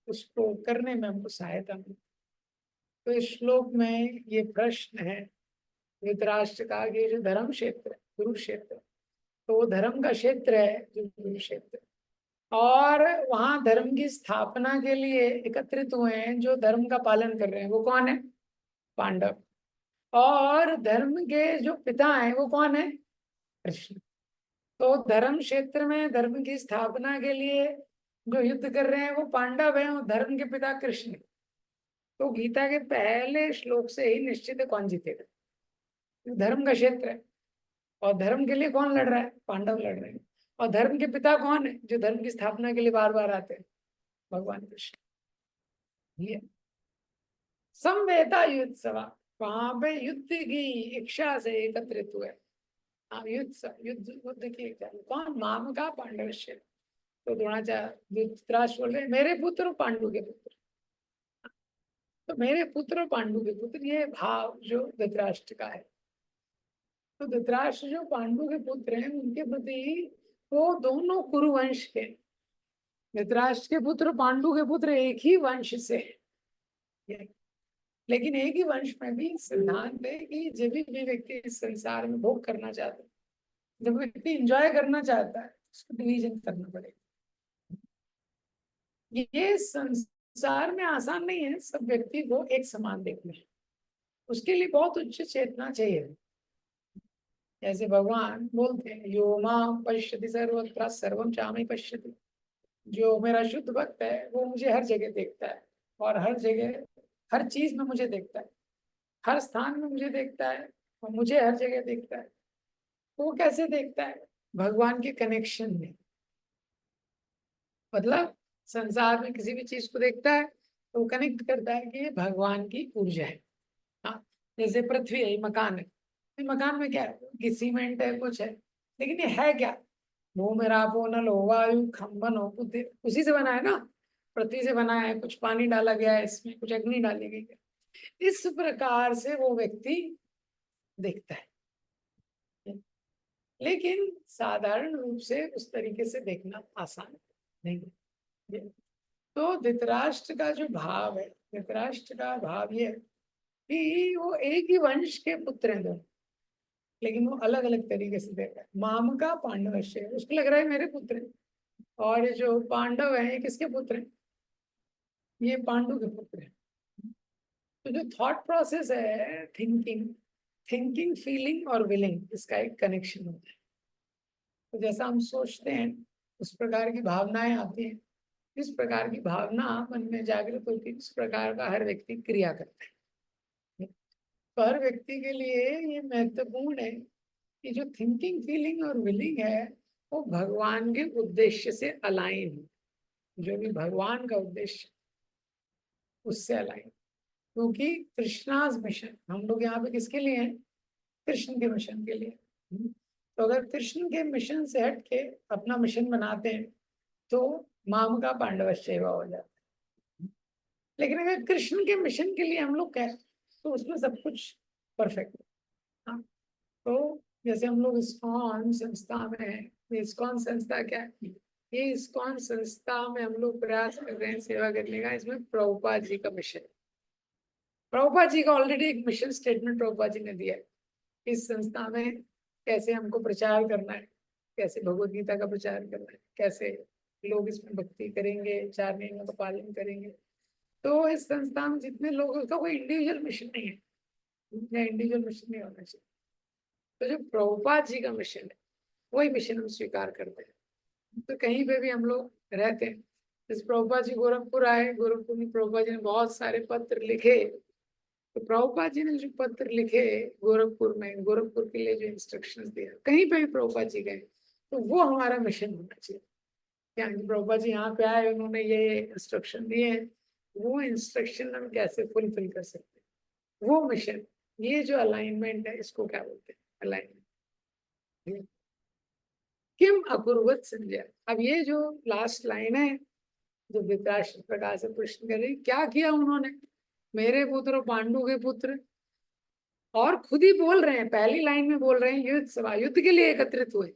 उसको करने में हमको सहायता मिलती। तो इस श्लोक में ये प्रश्न है धृतराष्ट्र का कि ये जो धर्म क्षेत्र है, कुरुक्षेत्र, तो वो धर्म का क्षेत्र है जो कुरुक्षेत्र, और वहां धर्म की स्थापना के लिए एकत्रित हुए हैं जो धर्म का पालन कर रहे हैं, वो कौन है? पांडव। और धर्म के जो पिता हैं वो कौन है? कृष्ण। तो धर्म क्षेत्र में धर्म की स्थापना के लिए जो युद्ध कर रहे हैं वो पांडव हैं, और धर्म के पिता कृष्ण। तो गीता के पहले श्लोक से ही निश्चित है कौन जीतेगा। धर्म का क्षेत्र है, और धर्म के लिए कौन लड़ रहा है? पांडव लड़ रहे हैं। और धर्म के पिता कौन है जो धर्म की स्थापना के लिए बार बार आते हैं? भगवान कृष्ण। ये समवेता युद्ध सभा, वहां पे युद्ध की इच्छा से एकत्रित हुए। हाँ, युद्ध युद्ध की इच्छा। कौन? माम का पांडवश्य। तो द्रोणाचार्य धृतराष्ट्र बोल रहे मेरे पुत्र और पांडु के पुत्र। तो मेरे पुत्र और पांडु के पुत्र, ये भाव जो धृतराष्ट्र का है। तो धृतराष्ट्र जो पांडु के पुत्र हैं उनके प्रति वो दोनों कुरुवंश के, धृतराष्ट्र के पुत्र पांडु के पुत्र एक ही वंश से हैं। लेकिन एक ही वंश में भी सिद्धांत है कि जब भी व्यक्ति इस संसार में भोग करना चाहता है, जब व्यक्ति एंजॉय करना चाहता है, उसको डिवीजन करना पड़ेगा। ये संसार में आसान नहीं है सब व्यक्ति को एक समान देखना। उसके लिए बहुत उच्च चेतना चाहिए। जैसे भगवान बोलते हैं यो मां पश्यति सर्वत्र सर्वम चामि पश्यति, जो मेरा शुद्ध भक्त है वो मुझे हर जगह देखता है, और हर जगह हर चीज में मुझे देखता है, हर स्थान में मुझे देखता है, और मुझे हर जगह देखता है। वो कैसे देखता है? भगवान के कनेक्शन में। मतलब संसार में किसी भी चीज को देखता है तो वो कनेक्ट करता है कि ये भगवान की ऊर्जा है। हाँ, जैसे पृथ्वी है, मकान है, ये मकान में क्या है कि सीमेंट है, कुछ है, लेकिन ये है क्या? भूमि रापो नल हो वायु खम्बन हो बुद्धि, उसी से बना है ना। पृथ्वी से बना है, कुछ पानी डाला गया है इसमें, कुछ अग्नि डाली गई है। इस प्रकार से वो व्यक्ति देखता है। लेकिन साधारण रूप से उस तरीके से देखना आसान नहीं है। तो धृतराष्ट्र का जो भाव है, धृतराष्ट्र का भाव ये है कि वो एक ही वंश के पुत्र हैं दोनों, लेकिन वो अलग अलग तरीके से देख रहा है। माम का पांडवश्य है, उसको लग रहा है मेरे पुत्र हैं, और ये जो पांडव है ये किसके पुत्र हैं? ये पांडु के पुत्र हैं। तो जो थॉट प्रोसेस है, थिंकिंग थिंकिंग फीलिंग और विलिंग, इसका एक कनेक्शन होता है। तो जैसा हम सोचते हैं उस प्रकार की भावनाएं आती हैं, इस प्रकार की भावना मन में जागृत होती है, इस प्रकार का हर व्यक्ति क्रिया करता है। तो हर व्यक्ति के लिए ये महत्वपूर्ण है कि जो थिंकिंग फीलिंग और विलिंग है वो भगवान के उद्देश्य से अलाइन हो। जो भी भगवान का उद्देश्य उससे अलाइन, क्योंकि कृष्णाज मिशन, हम लोग यहाँ पे किसके लिए हैं? कृष्ण के मिशन के लिए। तो अगर कृष्ण के मिशन से हट के अपना मिशन बनाते हैं तो माम का पांडवश्य हो जाता है। लेकिन अगर कृष्ण के मिशन के लिए हम लोग कहें तो उसमें सब कुछ परफेक्ट है। हाँ, तो जैसे हम लोग इस्कॉन संस्था में हैं, इस्कॉन संस्था क्या है? ये इस्कॉन संस्था में हम लोग प्रयास कर रहे हैं सेवा करने का। इसमें प्रभुपाद जी का मिशन, प्रभुपाद जी का ऑलरेडी एक मिशन स्टेटमेंट प्रभुपाद जी ने दिया है। इस संस्था में कैसे हमको प्रचार करना है, कैसे भगवत गीता का प्रचार करना है, कैसे लोग इसमें भक्ति करेंगे, 4 नियमों का पालन करेंगे। तो इस संस्था में जितने लोग, उसका कोई इंडिविजुअल मिशन नहीं है, इंडिविजुअल मिशन नहीं होना चाहिए। तो जो प्रभुपाद जी का मिशन है वही मिशन हम स्वीकार करते हैं। तो कहीं पे भी हम लोग रहते हैं, जैसे प्रभुपाद जी गोरखपुर आए, गोरखपुर में प्रभुपाद जी ने बहुत सारे पत्र लिखे। तो प्रभुपाद जी ने जो पत्र लिखे गोरखपुर में, गोरखपुर के लिए जो इंस्ट्रक्शंस दिया, कहीं पे भी प्रभुपाद जी गए तो वो हमारा मिशन होना चाहिए। क्या प्रभुपाद जी यहाँ पे आए, उन्होंने ये इंस्ट्रक्शन दिए हैं, वो इंस्ट्रक्शन हम कैसे फुलफिल कर सकते हैं, वो मिशन। ये जो अलाइनमेंट है इसको क्या बोलते हैं? अलाइनमेंट। किम अकुर्वत संजय। अब ये जो लास्ट लाइन है, जो धृतराष्ट्र प्रकार से प्रश्न कर रहे क्या किया उन्होंने, मेरे पुत्र पांडु के पुत्र, और खुद ही बोल रहे हैं, पहली लाइन में बोल रहे हैं युद्ध सभा, युद्ध के लिए एकत्रित हुए,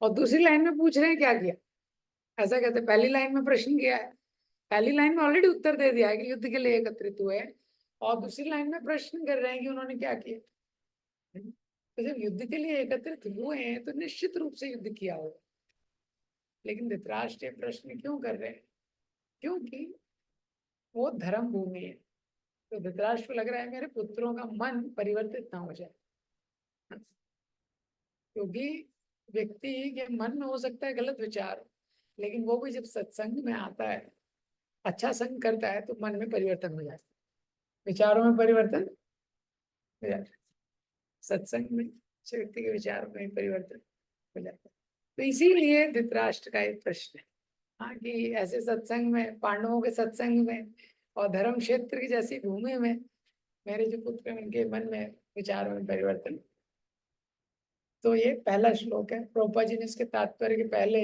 और दूसरी लाइन में पूछ रहे हैं क्या किया। ऐसा कहते, पहली लाइन में प्रश्न किया है, पहली लाइन में ऑलरेडी उत्तर दे दिया है कि युद्ध के लिए एकत्रित हुए, और दूसरी लाइन में प्रश्न कर रहे हैं कि उन्होंने क्या किया। तो जब युद्ध के लिए एकत्रित हुए हैं तो निश्चित रूप से युद्ध किया होगा, लेकिन धृतराष्ट्र प्रश्न क्यों कर रहे हैं, क्योंकि वो धर्म भूमि है। तो धृतराष्ट्र को लग रहा है मेरे पुत्रों का मन परिवर्तित ना हो जाए, क्योंकि व्यक्ति के मन में हो सकता है गलत विचार, लेकिन वो भी जब सत्संग में आता है, अच्छा संग करता है, तो मन में परिवर्तन हो जाता है, विचारों में परिवर्तन हो जाता है, सत्संग में व्यक्ति के विचारों में परिवर्तन हो जाता है। तो इसीलिए धृतराष्ट्र का एक प्रश्न है, हाँ, कि ऐसे सत्संग में, पांडवों के सत्संग में और धर्म क्षेत्र की जैसी भूमि में मेरे जो पुत्र हैं उनके मन में, विचारों में परिवर्तन। तो ये पहला श्लोक है। प्रभुपाद जी ने इसके तात्पर्य के पहले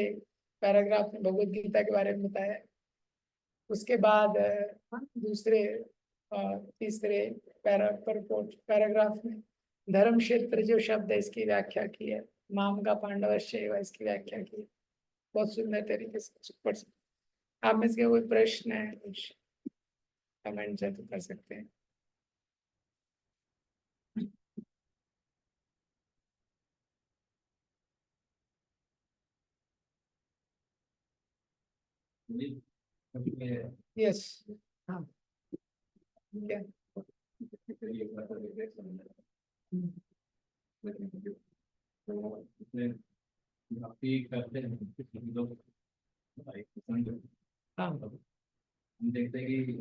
पैराग्राफ में भगवत गीता के बारे में बताया। उसके बाद दूसरे तीसरे पैराग्राफ में धर्म क्षेत्र जो शब्द है इसकी व्याख्या की है, माम का पांडवश्चैव इसकी व्याख्या की है, बहुत सुंदर तरीके से पढ़ सकते। आप में से कोई प्रश्न है, कुछ कमेंट है तो कर सकते हैं। यस, हाँ, क्या भक्ति करते हैं सभी लोग, हाँ, हम देखते हैं कि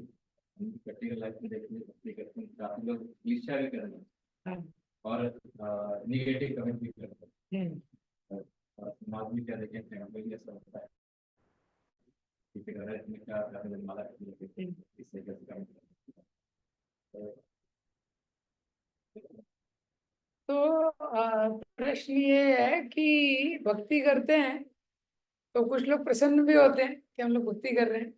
प्रैक्टिकल लाइफ में देखते हैं भक्ति करते हैं, काफी लोग ईर्ष्या भी करते हैं, हाँ, और निगेटिव कमेंट भी करते हैं। हम्म, और समाज में क्या देखें, फैमिली में ऐसा होता है कि घर में क्या माला इससे कैसे कमेंट करते हैं। तो प्रश्न ये है कि भक्ति करते हैं तो कुछ लोग प्रसन्न भी होते हैं कि हम लोग भक्ति कर रहे हैं,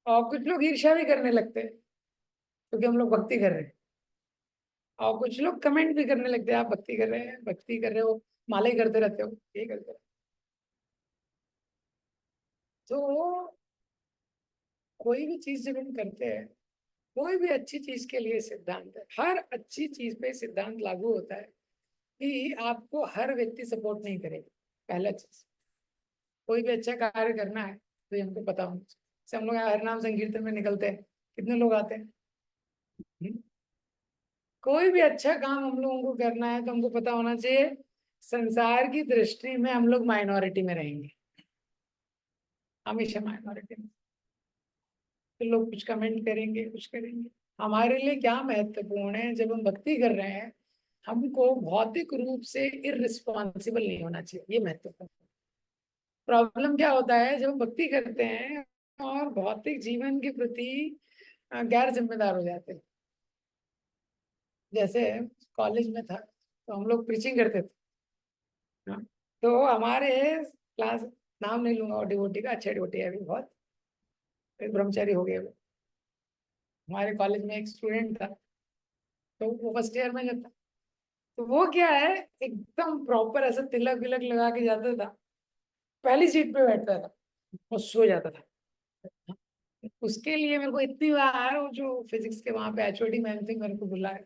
और कुछ लोग ईर्ष्या भी करने लगते हैं क्योंकि हम लोग भक्ति कर रहे हैं, और कुछ लोग कमेंट भी करने लगते हैं आप भक्ति कर रहे हैं, भक्ति कर रहे हो, माला ही करते रहते हो, ये करते रहते हो। तो कोई भी चीज जब हम करते हैं, कोई भी अच्छी चीज के लिए सिद्धांत है, हर अच्छी चीज पे सिद्धांत लागू होता है कि आपको हर व्यक्ति सपोर्ट नहीं करेगा। पहला चीज, कोई भी अच्छा कार्य करना है तो ये हमको पता होना चाहिए। जैसे हम लोग यहाँ हरिनाम संकीर्तन में निकलते हैं, कितने लोग आते हैं। हम्म? कोई भी अच्छा काम हम लोगों को करना है तो हमको पता होना चाहिए संसार की दृष्टि में हम लोग माइनॉरिटी में रहेंगे, हमेशा माइनॉरिटी में। तो लोग कुछ कमेंट करेंगे, कुछ करेंगे, हमारे लिए क्या महत्वपूर्ण है, जब हम भक्ति कर रहे हैं हमको भौतिक रूप से इररिस्पॉन्सिबल नहीं होना चाहिए, ये महत्वपूर्ण। प्रॉब्लम क्या होता है जब हम भक्ति करते हैं और भौतिक जीवन के प्रति गैर जिम्मेदार हो जाते हैं। जैसे कॉलेज में था तो हम लोग प्रीचिंग करते थे, हाँ, तो हमारे क्लास, नाम नहीं लूंगा, और डिवोटी का, अच्छा डिवोटी है अभी बहुत, एक ब्रह्मचारी हो गया वो। हमारे कॉलेज में एक स्टूडेंट था, तो वो फर्स्ट ईयर में जब था, तो वो क्या है, एकदम प्रॉपर ऐसा तिलक विलक लगा के जाता था, पहली सीट पे बैठता था और सो जाता था। उसके लिए मेरे को इतनी बार वो जो फिजिक्स के वहां पे एचओडी मैम थी मेरे को बुलाया,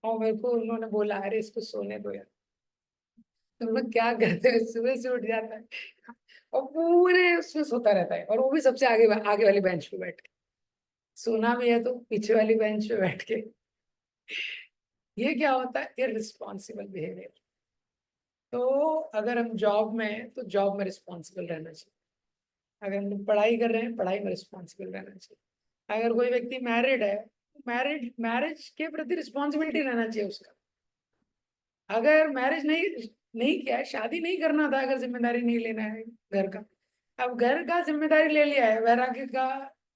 और मेरे को उन्होंने बोला अरे इसको सोने दो यार। तो मैं क्या करते हैं, सुबह से उठ जाता है और पूरे उसमें सोता रहता है, और वो भी सबसे आगे आगे वाली बेंच पे बैठ के, सोना भी है तो पीछे वाली बेंच पे बैठ के। ये क्या होता है, इररिस्पॉन्सिबल बिहेवियर। तो अगर हम जॉब में हैं तो जॉब में रिस्पॉन्सिबल रहना चाहिए, अगर हम लोग पढ़ाई कर रहे हैं पढ़ाई में रिस्पॉन्सिबल रहना चाहिए, अगर कोई व्यक्ति मैरिड है, मैरिज के प्रति रिस्पॉन्सिबिलिटी रहना चाहिए उसका। अगर मैरिज नहीं नहीं किया है, शादी नहीं करना था, अगर जिम्मेदारी नहीं लेना है घर का, अब घर का जिम्मेदारी ले लिया है, वैराग्य का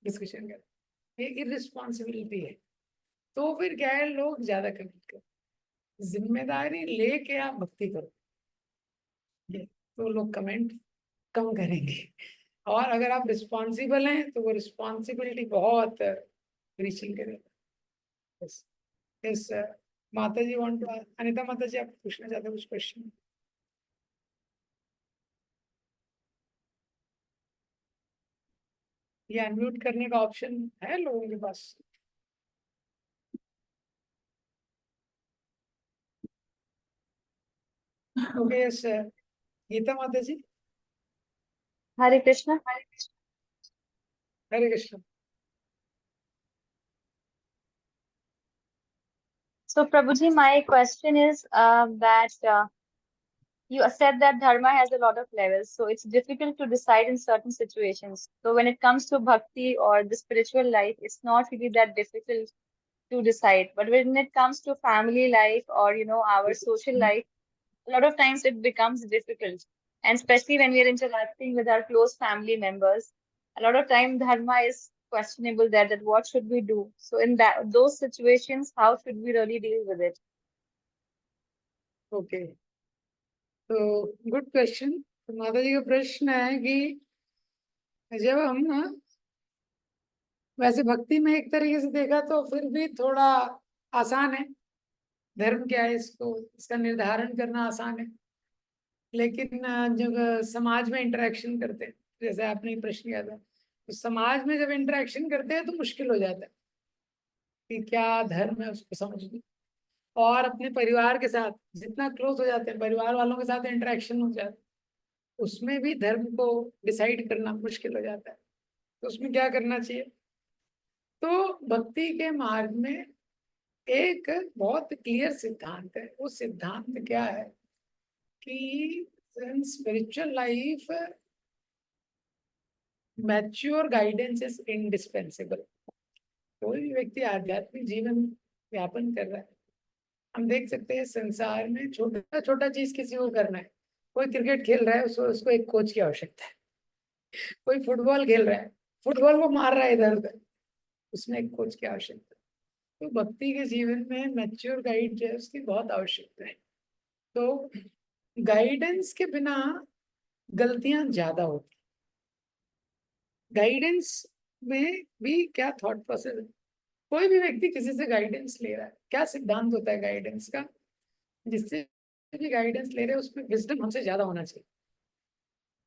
डिस्कशन कर, ये इररिस्पॉन्सिबिलिटी है। तो फिर क्या है, लोग ज्यादा कमिट करो, जिम्मेदारी लेके आप भक्ति करो, ये तो लोग कमेंट कम करेंगे। और अगर आप रिस्पॉन्सिबल हैं तो वो रिस्पॉन्सिबिलिटी बहुत रीचिंग करेगा। यस माता जी वांट टू, अनिता माता जी आप पूछना चाहते हो कुछ क्वेश्चन? ये अनम्यूट करने का ऑप्शन है लोगों के पास? ओके यस गीता माता जी। Hare Krishna. Hare Krishna. So, Prabhuji, my question is that you said that dharma has a lot of levels, so it's difficult to decide in certain situations. So, when it comes to bhakti or the spiritual life, it's not really that difficult to decide. But when it comes to family life or our social life, a lot of times it becomes difficult, and especially when we are interacting with our close family members, a lot of time dharma is questionable there, that what should we do. So in those situations, how should we really deal with it? Okay तो good question. तो माता जी का प्रश्न है कि जब हम ना वैसे भक्ति में एक तरीके से देखा तो फिर भी थोड़ा आसान है, धर्म क्या है इसको इसका निर्धारण करना आसान है। लेकिन जब समाज में इंटरेक्शन करते हैं, जैसे आपने ये प्रश्न किया था, तो समाज में जब इंटरेक्शन करते हैं तो मुश्किल हो जाता है कि क्या धर्म है उसको समझना। और अपने परिवार के साथ जितना क्लोज हो जाते हैं, परिवार वालों के साथ इंटरेक्शन हो जाता है, उसमें भी धर्म को डिसाइड करना मुश्किल हो जाता है। तो उसमें क्या करना चाहिए? तो भक्ति के मार्ग में एक बहुत क्लियर सिद्धांत है। वो सिद्धांत क्या है कि spiritual life mature guidance is indispensable. कोई भी व्यक्ति आध्यात्मिक जीवन व्यापन कर रहा है, हम देख सकते हैं संसार में छोटा छोटा चीज किसी को करना है। कोई क्रिकेट खेल रहा है, उसको एक कोच की आवश्यकता है। कोई फुटबॉल खेल रहा है, फुटबॉल को मार रहा है इधर उधर, उसमें एक कोच की आवश्यकता है। तो भक्ति के जीवन में मैच्योर गाइड जो है उसकी बहुत आवश्यकता है। तो गाइडेंस के बिना गलतियां ज्यादा होती। गाइडेंस में भी क्या थॉट प्रोसेस है? कोई भी व्यक्ति किसी से गाइडेंस ले रहा है, क्या सिद्धांत होता है गाइडेंस का? जिससे भी गाइडेंस ले रहे हैं उसमें विजडम हमसे ज्यादा होना चाहिए।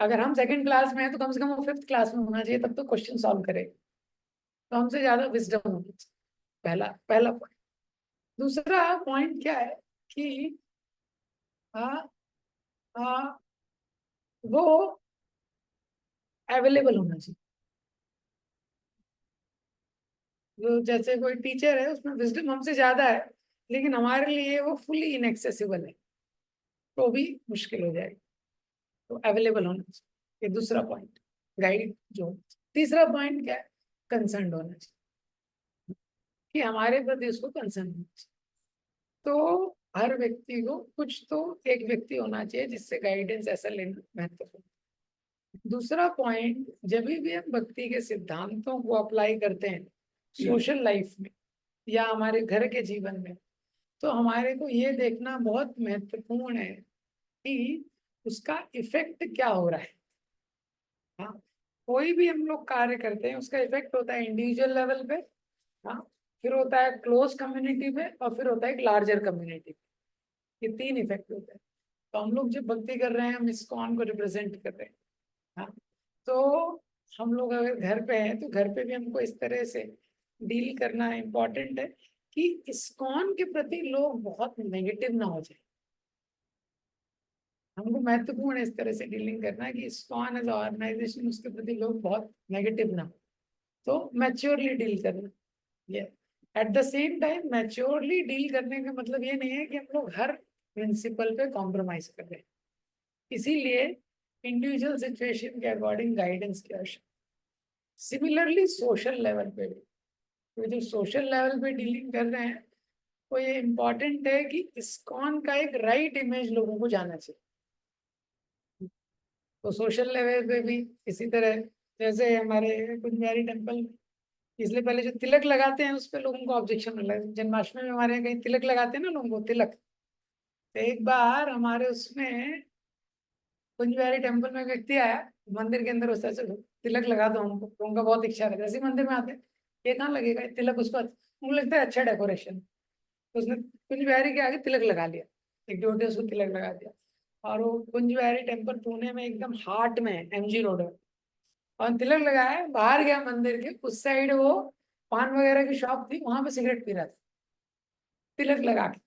अगर हम सेकंड क्लास में हैं तो कम से कम वो फिफ्थ क्लास में होना चाहिए, तब तो क्वेश्चन सॉल्व करे। तो हमसे ज्यादा विजडम होनी चाहिए। पहला पहला पॉइंट। दूसरा पॉइंट क्या है कि आ, आ, वो अवेलेबल होना चाहिए। जो जैसे कोई टीचर है उसमें विजडम हमसे ज्यादा है, लेकिन हमारे लिए वो फुली इनएक्सेसिबल है, तो भी मुश्किल हो जाएगी। तो अवेलेबल होना चाहिए, ये दूसरा पॉइंट गाइड जो। तीसरा पॉइंट क्या है? कंसर्न होना चाहिए कि हमारे प्रति उसको कंसर्न होना चाहिए। तो हर व्यक्ति को कुछ तो एक व्यक्ति होना चाहिए जिससे गाइडेंस ऐसा लेना महत्वपूर्ण। दूसरा पॉइंट, जब भी हम भक्ति के सिद्धांतों को अप्लाई करते हैं सोशल लाइफ में या हमारे घर के जीवन में, तो हमारे को ये देखना बहुत महत्वपूर्ण है कि उसका इफेक्ट क्या हो रहा है। हाँ, कोई भी हम लोग कार्य करते हैं उसका इफेक्ट होता है इंडिविजुअल लेवल पे, हाँ, फिर होता है क्लोज कम्युनिटी पे, और फिर होता है एक लार्जर कम्युनिटी पे। ये तीन इफेक्ट होते हैं। तो हम लोग जब भक्ति कर रहे हैं, हम इस्कॉन को रिप्रेजेंट कर रहे हैं, हाँ, तो हम लोग अगर घर पे हैं तो घर पे भी हमको इस तरह से डील करना इम्पोर्टेंट है कि इस्कॉन के प्रति लोग बहुत नेगेटिव ना हो जाए। हमको महत्वपूर्ण है इस तरह से डीलिंग करना कि इस्कॉन एज ऑर्गेनाइजेशन, उसके प्रति लोग बहुत नेगेटिव ना हो। तो मैच्योरली डील करना, ये at the same time maturely deal करने का मतलब ये नहीं है कि हम लोग हर प्रिंसिपल पे कॉम्प्रोमाइज कर रहे हैं। इसीलिए इंडिविजुअल सिचुएशन के अकॉर्डिंग गाइडेंस की आवश्यकता। सिमिलरली सोशल लेवल पे भी, तो जो सोशल लेवल पे डीलिंग कर रहे हैं, तो ये इम्पोर्टेंट है कि इस्कॉन का एक राइट इमेज लोगों को जाना चाहिए। तो सोशल लेवल पे भी इसी तरह, जैसे हमारे कुंजारी टेम्पल में इसलिए पहले जो तिलक लगाते हैं उस पर लोगों को ऑब्जेक्शन मिला। जन्माष्टमी में हमारे यहाँ कहीं तिलक लगाते हैं ना लोगों को, तिलक। तो एक बार हमारे उसमें कुंज बिहारी टेम्पल में एक व्यक्ति आया, मंदिर के अंदर उससे तिलक लगा दो हमको, तो उनका बहुत इच्छा है। जैसे ही मंदिर में आते ये कहाँ लगेगा ये तिलक, उनको लगता है अच्छा डेकोरेशन, तो उसने कुंज बिहारी के आगे तिलक लगा लिया, एक डिवोटी उसको तिलक लगा दिया। और वो कुंज बिहारी टेम्पल पुणे में एकदम हार्ट में है, MG रोड है, और तिलक लगाया, बाहर गया मंदिर के उस साइड, वो पान वगैरह की शॉप थी, वहां पे सिगरेट पी रहा था तिलक लगा के।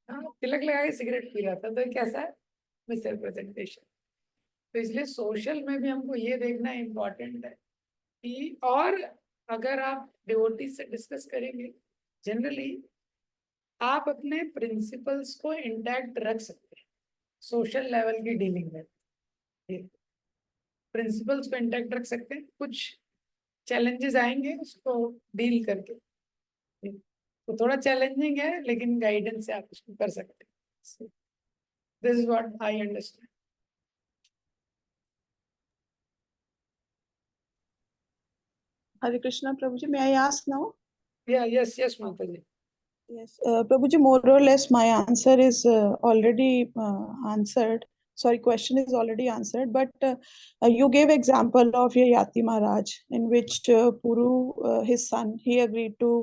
हाँ, तिलक लगा के सिगरेट पी रहा था, तो ये कैसा है, मिस रिप्रेजेंटेशन। तो इसलिए सोशल में भी हमको ये देखना इम्पोर्टेंट है कि, और अगर आप डिवोटी से डिस्कस करेंगे, जनरली आप अपने प्रिंसिपल्स को इंटैक्ट रख सकते हैं सोशल लेवल की डीलिंग में, प्रिंसिपल्स को इंटैक्ट रख सकते हैं, कुछ चैलेंजेस आएंगे उसको डील करके, तो थोड़ा चैलेंजिंग है लेकिन गाइडेंस से आप उसको कर सकते हैं। This is what I understand. Hare Krishna, Prabhuji. May I ask now? Yes, Mataji. Yes, Prabhuji, more or less my answer is already answered. Sorry, question is already answered. But you gave example of Yayati Maharaj, in which Puru, his son, he agreed to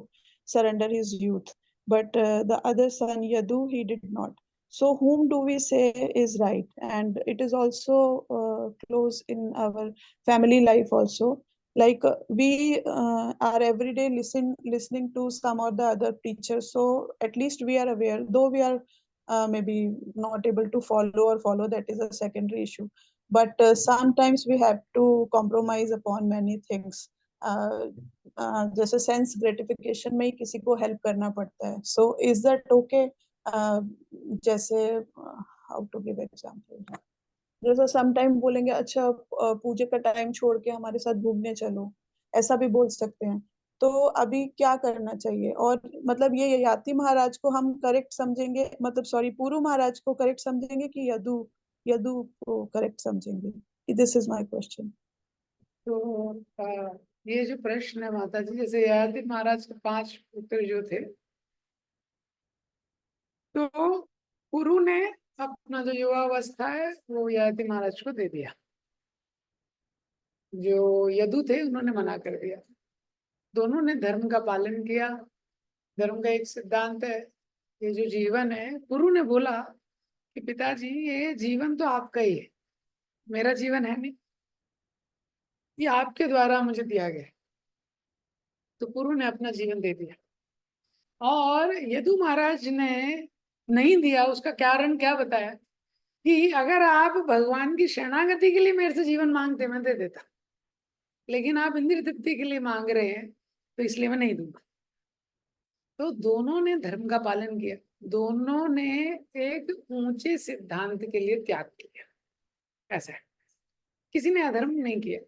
surrender his youth. But the other son, Yadu, he did not. So whom do we say is right? And it is also close in our family life also. Like we are every day listening to some or the other preachers, so at least we are aware, though we are maybe not able to follow, that is a secondary issue. But sometimes we have to compromise upon many things. जैसे sense gratification में ही किसी को help करना पड़ता है, so is that okay? जैसे how to give example, जैसे some time बोलेंगे अच्छा पूजा का टाइम छोड़ के हमारे साथ घूमने चलो, ऐसा भी बोल सकते हैं। तो अभी क्या करना चाहिए? और मतलब ये ययाति महाराज को हम करेक्ट समझेंगे, मतलब सॉरी पुरु महाराज को करेक्ट समझेंगे कि यदु यदु को करेक्ट समझेंगे? This is my question. तो ये जो प्रश्न है माता जी, जैसे ययाति महाराज के 5 पुत्र जो थे, तो पुरु ने अपना जो युवावस्था है वो ययाति महाराज को दे दिया, जो यदु थे उन्होंने मना कर दिया। दोनों ने धर्म का पालन किया। धर्म का एक सिद्धांत है, ये जो जीवन है, पुरु ने बोला कि पिताजी ये जीवन तो आपका ही है, मेरा जीवन है नहीं, ये आपके द्वारा मुझे दिया गया। तो पुरु ने अपना जीवन दे दिया, और यदु महाराज ने नहीं दिया। उसका कारण क्या बताया कि अगर आप भगवान की शरणागति के लिए मेरे से जीवन मांगते मैं दे देता, लेकिन आप इंद्रिय तृप्ति के लिए मांग रहे हैं तो इसलिए मैं नहीं दूंगा। तो दोनों ने धर्म का पालन किया, दोनों ने एक ऊंचे सिद्धांत के लिए त्याग किया, ऐसा है। किसी ने अधर्म नहीं किया,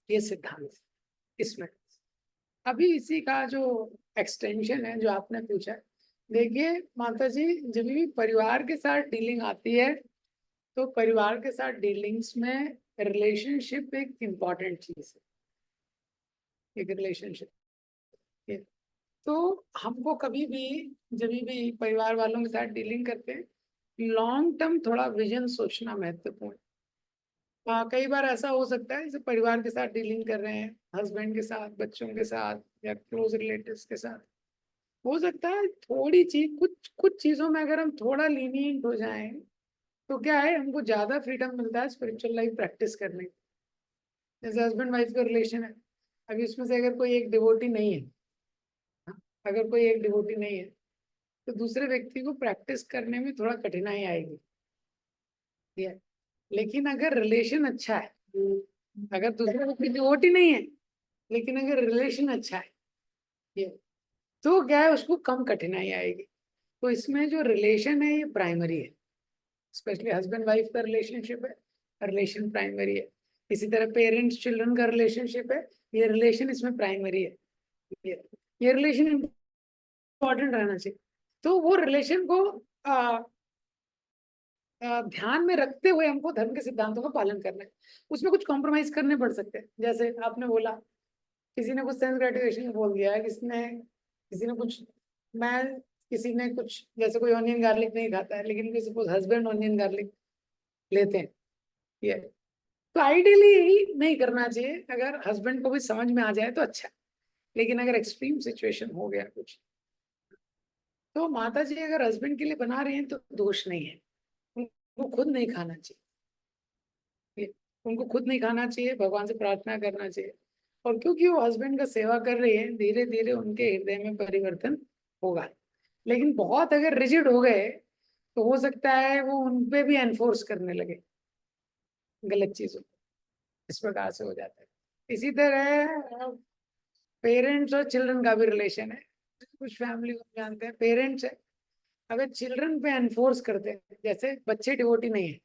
ये सिद्धांत इसमें। अभी इसी का जो एक्सटेंशन है जो आपने पूछा, देखिए माता जी, जब भी परिवार के साथ डीलिंग आती है तो परिवार के साथ डीलिंग्स में रिलेशनशिप एक इम्पॉर्टेंट चीज है, एक रिलेशनशिप। तो हमको कभी भी जब भी परिवार वालों के साथ डीलिंग करते हैं, लॉन्ग टर्म थोड़ा विजन सोचना महत्वपूर्ण है। कई बार ऐसा हो सकता है जैसे परिवार के साथ डीलिंग कर रहे हैं, हस्बैंड के साथ, बच्चों के साथ, या क्लोज रिलेटिव्स के साथ, हो सकता है थोड़ी चीज, कुछ चीजों में अगर हम थोड़ा लीनियंट हो जाएं तो क्या है, हमको ज्यादा फ्रीडम मिलता है स्पिरिचुअल लाइफ प्रैक्टिस करने की। जैसे हस्बैंड वाइफ का रिलेशन है, अभी उसमें से अगर कोई एक डिवोटी नहीं है, अगर कोई एक डिवोटी नहीं है तो दूसरे व्यक्ति को प्रैक्टिस करने में थोड़ा कठिनाई आएगी। लेकिन अगर रिलेशन अच्छा है, अगर दूसरे व्यक्ति डिवोटी नहीं है लेकिन अगर रिलेशन अच्छा है, ये तो क्या है, उसको कम कठिनाई आएगी। तो इसमें जो रिलेशन है ये प्राइमरी है, स्पेशली हस्बैंड वाइफ का रिलेशनशिप है, रिलेशन प्राइमरी है। इसी तरह पेरेंट्स चिल्ड्रन का रिलेशनशिप है, ये रिलेशन इसमें प्राइमरी है। ये रिलेशन इम्पोर्टेंट रहना चाहिए। तो वो रिलेशन को ध्यान में रखते हुए हमको धर्म के सिद्धांतों का पालन करना है। उसमें कुछ कॉम्प्रोमाइज करने पड़ सकते हैं, जैसे आपने बोला किसी ने कुछ सेंस ग्रेटिफिकेशन बोल दिया है, किसी ने कुछ, मैं किसी ने कुछ, जैसे कोई ऑनियन गार्लिक नहीं खाता है, लेकिन किसी सपोज हस्बैंड ऑनियन गार्लिक लेते हैं, ये तो आइडियली नहीं करना चाहिए। अगर हस्बैंड को भी समझ में आ जाए तो अच्छा, लेकिन अगर एक्सट्रीम सिचुएशन हो गया कुछ, तो माता जी अगर हस्बैंड के लिए बना रही हैं तो दोष नहीं है, उनको खुद नहीं खाना चाहिए, उनको खुद नहीं खाना चाहिए, भगवान से प्रार्थना करना चाहिए। और क्योंकि वो हस्बैंड का सेवा कर रही है, धीरे धीरे उनके हृदय में परिवर्तन होगा। लेकिन बहुत अगर रिजिड हो गए तो हो सकता है वो उनपे भी एनफोर्स करने लगे गलत चीजों को, इस प्रकार से हो जाता है। इसी तरह पेरेंट्स और चिल्ड्रन का भी रिलेशन है। कुछ फैमिली को जानते हैं, पेरेंट्स है, अगर चिल्ड्रन पे एनफोर्स करते हैं, जैसे बच्चे डिवोटी नहीं है,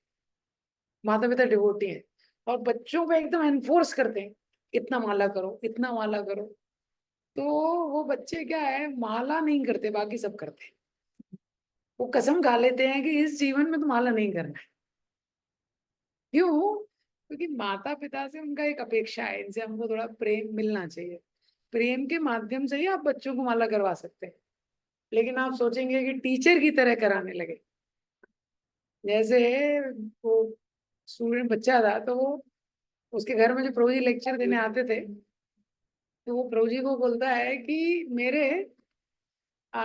माता पिता डिवोटी हैं, और बच्चों पे एकदम एनफोर्स करते हैं, इतना माला करो, इतना माला करो, तो वो बच्चे क्या है, माला नहीं करते, बाकी सब करते हैं। वो कसम खा लेते हैं कि इस जीवन में तो माला नहीं करना है। क्यों? क्योंकि माता पिता से उनका एक अपेक्षा है, इनसे हमको थोड़ा प्रेम मिलना चाहिए, प्रेम के माध्यम से ही आप बच्चों को माला करवा सकते हैं। लेकिन आप सोचेंगे कि टीचर की तरह कराने लगे, जैसे वो स्टूडेंट बच्चा था, तो वो उसके घर में जो प्रभु जी लेक्चर देने आते थे, तो वो प्रभु जी को बोलता है कि मेरे आ,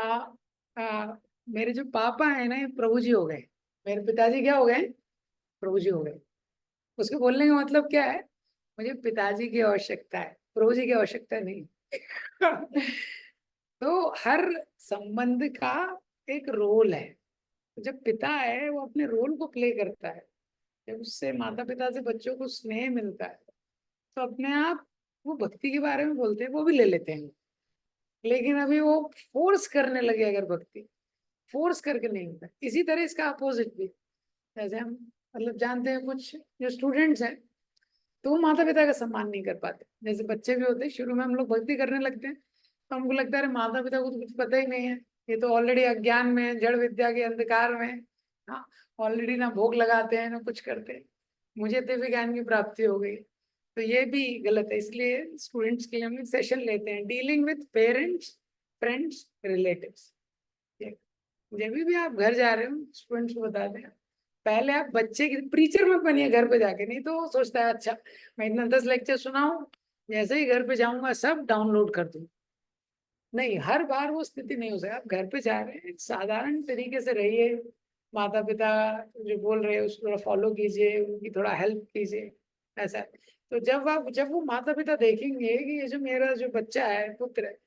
आ, मेरे जो पापा है ना, ये प्रभु जी हो गए, मेरे पिताजी क्या हो गए, प्रभु जी हो गए। उसके बोलने का मतलब क्या है, मुझे पिताजी की आवश्यकता है, प्रभु जी की आवश्यकता नहीं। तो हर संबंध का एक रोल है, जब पिता है वो अपने रोल को प्ले करता है, जब उससे माता पिता से बच्चों को स्नेह मिलता है, तो अपने आप वो भक्ति के बारे में बोलते हैं, वो भी ले लेते हैं। लेकिन अभी वो फोर्स करने लगे, अगर भक्ति फोर्स करके नहीं होता। इसी तरह इसका अपोजिट भी, जैसे हम मतलब जानते हैं कुछ जो स्टूडेंट्स हैं, तो वो माता पिता का सम्मान नहीं कर पाते। जैसे बच्चे भी होते हैं, शुरू में हम लोग भक्ति करने लगते हैं तो हमको लगता है अरे माता पिता को तो कुछ पता ही नहीं है, ये तो ऑलरेडी अज्ञान में है, जड़ विद्या के अंधकार में है। हाँ, ऑलरेडी ना भोग लगाते हैं ना कुछ करते हैं, मुझे दिव्य ज्ञान की प्राप्ति हो गई। तो ये भी गलत है। इसलिए स्टूडेंट्स के लिए हम सेशन लेते हैं, dealing with parents, friends, relatives. जब भी आप घर जा रहे हो, स्टूडेंट्स को बता दें, पहले आप बच्चे की प्रीचर मत बनिए घर पे जाके, नहीं तो वो सोचता है अच्छा मैं इतना 10 लेक्चर सुनाऊं, जैसे ही घर पे जाऊंगा सब डाउनलोड कर दूं। नहीं, हर बार वो स्थिति नहीं हो सकती। आप घर पे जा रहे हैं, साधारण तरीके से रहिए, माता पिता जो बोल रहे हैं उसको थोड़ा फॉलो कीजिए, उनकी थोड़ा हेल्प कीजिए, ऐसा है। तो जब वो माता पिता देखेंगे कि ये जो मेरा जो बच्चा है, पुत्र है,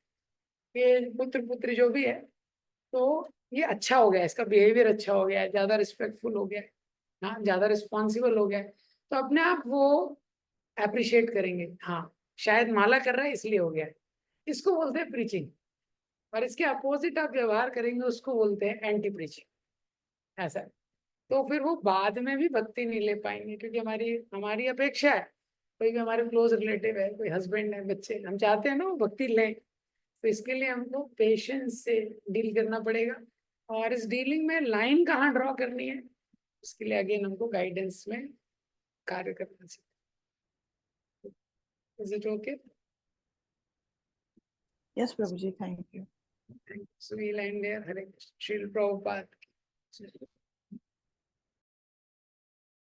ये पुत्र पुत्री जो भी है, तो ये अच्छा हो गया, इसका बिहेवियर अच्छा हो गया है, ज्यादा रिस्पेक्टफुल हो गया है, हाँ ज्यादा रिस्पॉन्सिबल हो गया है, तो अपने आप वो अप्रिशिएट करेंगे, हाँ शायद माला कर रहा है इसलिए हो गया है। इसको बोलते हैं प्रीचिंग। और इसके अपोजिट आप व्यवहार करेंगे उसको बोलते हैं एंटी प्रीचिंग, ऐसा है। तो फिर वो बाद में भी भक्ति नहीं ले पाएंगे, क्योंकि हमारी हमारी अपेक्षा है, कोई भी हमारे क्लोज रिलेटिव है, कोई हस्बैंड है, बच्चे, हम चाहते हैं ना वो भक्ति लें, तो इसके लिए हमको पेशेंस से डील करना पड़ेगा। और इस डीलिंग में लाइन कहाँ ड्रॉ करनी है, उसके लिए अगेन हमको गाइडेंस में कार्य करना चाहिए। Is it okay? Yes, Prabhuji, thank you. So we'll end there. Hare Krishna. Srila Prabhupada.